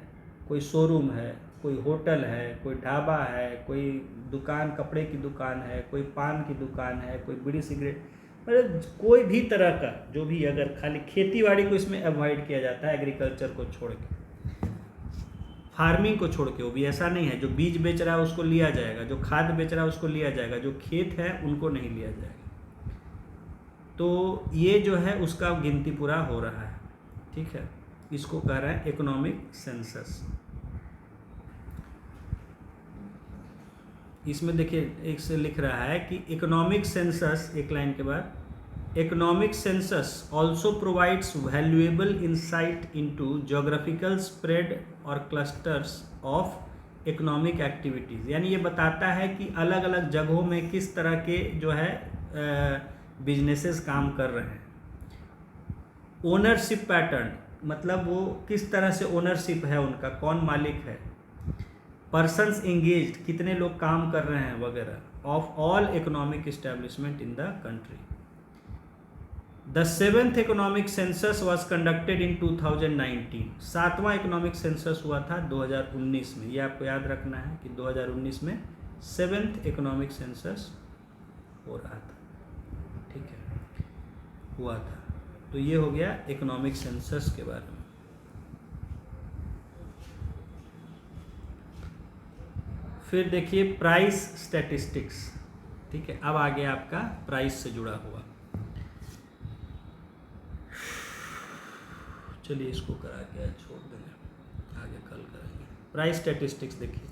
कोई शोरूम है, कोई होटल है, कोई ढाबा है, कोई दुकान, कपड़े की दुकान है, कोई पान की दुकान है, कोई बीड़ी सिगरेट, मतलब कोई भी तरह का जो भी, अगर खाली खेती बाड़ी को इसमें अवॉइड किया जाता है, एग्रीकल्चर को छोड़ के, फार्मिंग को छोड़ के, वो भी ऐसा नहीं है जो बीज बेच रहा है उसको लिया जाएगा, जो खाद बेच रहा है उसको लिया जाएगा, जो खेत है उनको नहीं लिया जाएगा। तो ये जो है उसका गिनती पूरा हो रहा है, ठीक है, इसको कह रहे हैं इकोनॉमिक सेंसस। इसमें देखिए एक से लिख रहा है कि इकोनॉमिक सेंसस, एक लाइन के बाद, economic census also provides valuable insight into geographical spread or clusters of economic activities। यानी ये बताता है कि अलग अलग जगहों में किस तरह के जो है बिजनेसेस काम कर रहे हैं। ओनरशिप पैटर्न, मतलब वो किस तरह से ओनरशिप है उनका, कौन मालिक है। पर्सन्स एंगेज्ड, कितने लोग काम कर रहे हैं वगैरह, of all economic establishment in the country. The 7th economic census was conducted in 2019। 7वां इकोनॉमिक सेंसस हुआ था 2019 में। ये आपको याद रखना है कि 2019 में 7th इकोनॉमिक सेंसस हो रहा था, ठीक है, हुआ था। तो ये हो गया इकोनॉमिक सेंसस के बारे में। फिर देखिए प्राइस स्टैटिस्टिक्स, ठीक है, अब आ गया आपका प्राइस से जुड़ा हुआ। चलिए इसको करा के छोड़ देंगे, आगे कल करेंगे। प्राइस स्टैटिस्टिक्स देखिए,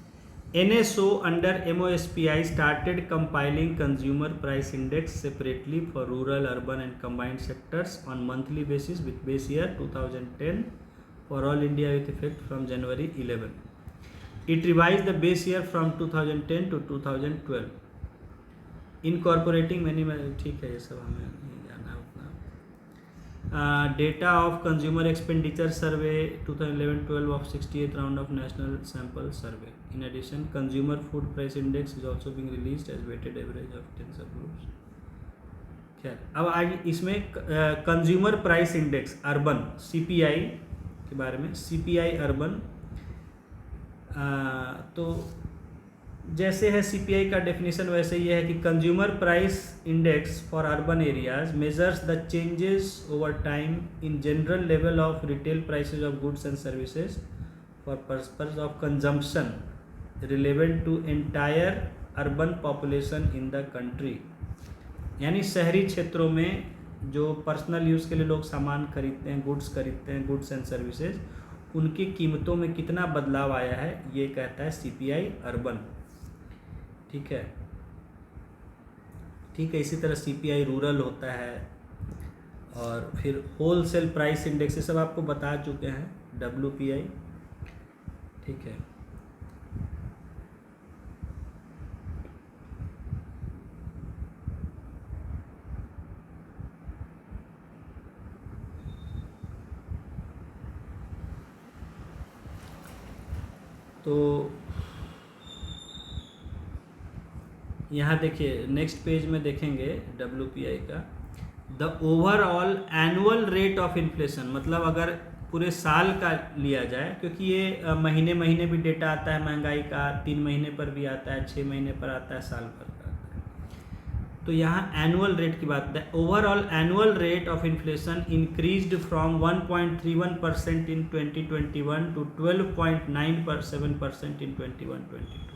NSO under MOSPI started compiling consumer price index separately for rural, urban and combined sectors on monthly basis with base year 2010 for all India with effect from January 11। It revise the base year from 2010 to 2012 incorporating many, ठीक है, ये सब हमें नहीं जाना है उतना। Data of consumer expenditure survey 2011-12 of 68th round of national sample survey. In addition consumer food price index is also being released as weighted average of 10 sub groups. खैर, अब आज इसमें consumer price index urban CPI के बारे में। CPI urban, तो जैसे है CPI का डेफिनेशन वैसे ये है कि consumer price index for urban areas measures the changes over time in general level of retail prices of goods and services for purpose of consumption relevant to entire urban population in the country. यानी शहरी क्षेत्रों में जो personal use के लिए लोग सामान खरीदते हैं, गुड्स खरीदते हैं, गुड्स एंड सर्विसेज, उनकी कीमतों में कितना बदलाव आया है, ये कहता है CPI अर्बन, ठीक है, ठीक है। इसी तरह CPI रूरल होता है, और फिर होलसेल प्राइस इंडेक्स, ये सब आपको बता चुके हैं, WPI, ठीक है। तो यहाँ देखिए नेक्स्ट पेज में देखेंगे WPI का, the overall annual rate of inflation, मतलब अगर पूरे साल का लिया जाए, क्योंकि ये महीने महीने भी डेटा आता है महंगाई का, 3 महीने पर भी आता है, 6 महीने पर आता है, साल भर का आता है। तो यहाँ एनुअल रेट की बात है। Overall annual rate of inflation increased from 1.31% in 2021 to 12.97% in 21-22।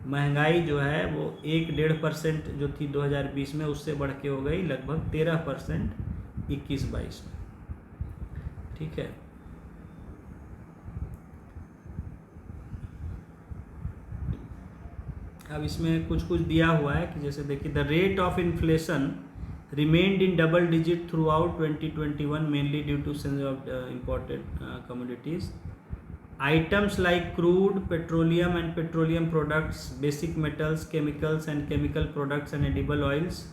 महंगाई जो है वो 1-1.5% जो थी 2020 में, उससे बढ़ के हो गई लगभग 13% 21-22 में। ठीक है, अब इसमें कुछ कुछ दिया हुआ है कि जैसे देखिए, the rate of inflation remained in double digit throughout 2021 mainly due to sense of imported commodities items like crude, petroleum and petroleum products, basic metals, chemicals and chemical products and edible oils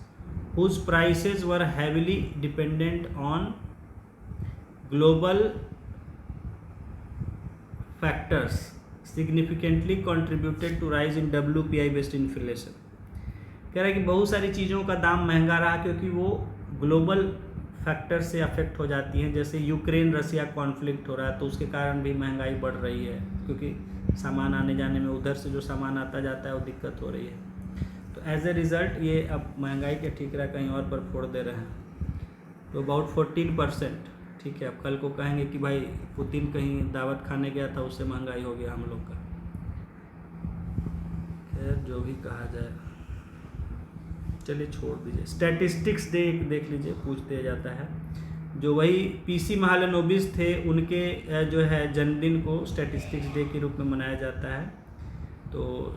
whose prices were heavily dependent on global factors significantly contributed to rise in WPI based inflation। कह रहा है कि बहुत सारी चीज़ों का दाम महंगा रहा क्योंकि वो ग्लोबल फैक्टर से अफेक्ट हो जाती हैं। जैसे यूक्रेन रसिया कॉन्फ्लिक्ट हो रहा है तो उसके कारण भी महंगाई बढ़ रही है, क्योंकि सामान आने जाने में, उधर से जो सामान आता जाता है वो दिक्कत हो रही है। तो एज ए रिज़ल्ट ये अब महंगाई के ठीकरा कहीं और पर फोड़ दे रहे हैं, तो अबाउट 14%। ठीक है, अब कल को कहेंगे कि भाई पुतिन कहीं दावत खाने गया था उससे महंगाई हो गया हम लोग का। खैर जो भी कहा जाए, चलिए छोड़ दीजिए। स्टैटिस्टिक्स डे देख लीजिए, पूछते जाता है। जो वही पीसी महालनोबिस थे उनके जो है जन्मदिन को स्टैटिस्टिक्स डे के रूप में मनाया जाता है। तो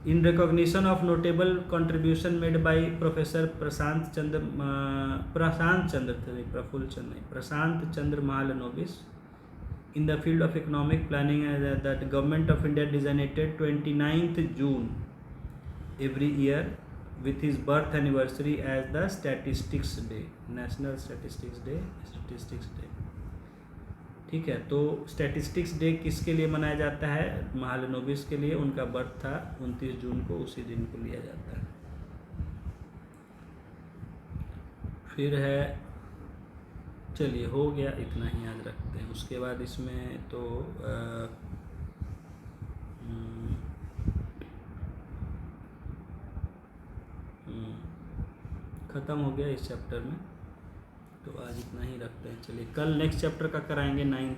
in recognition of notable contribution made by professor Prashant Chandra Mahalanobis in the field of economic planning that government of India designated 29th June every year with his birth anniversary as the Statistics Day, National Statistics Day। ठीक है, तो statistics day किसके लिए मनाया जाता है? महालनोबिस के लिए। उनका बर्थ था 29 जून को, उसी दिन को लिया जाता है। फिर है, चलिए हो गया, इतना ही याद रखते हैं। उसके बाद इसमें तो ख़त्म हो गया इस चैप्टर में, तो आज इतना ही रखते हैं। चलिए कल नेक्स्ट चैप्टर का कराएंगे 9th।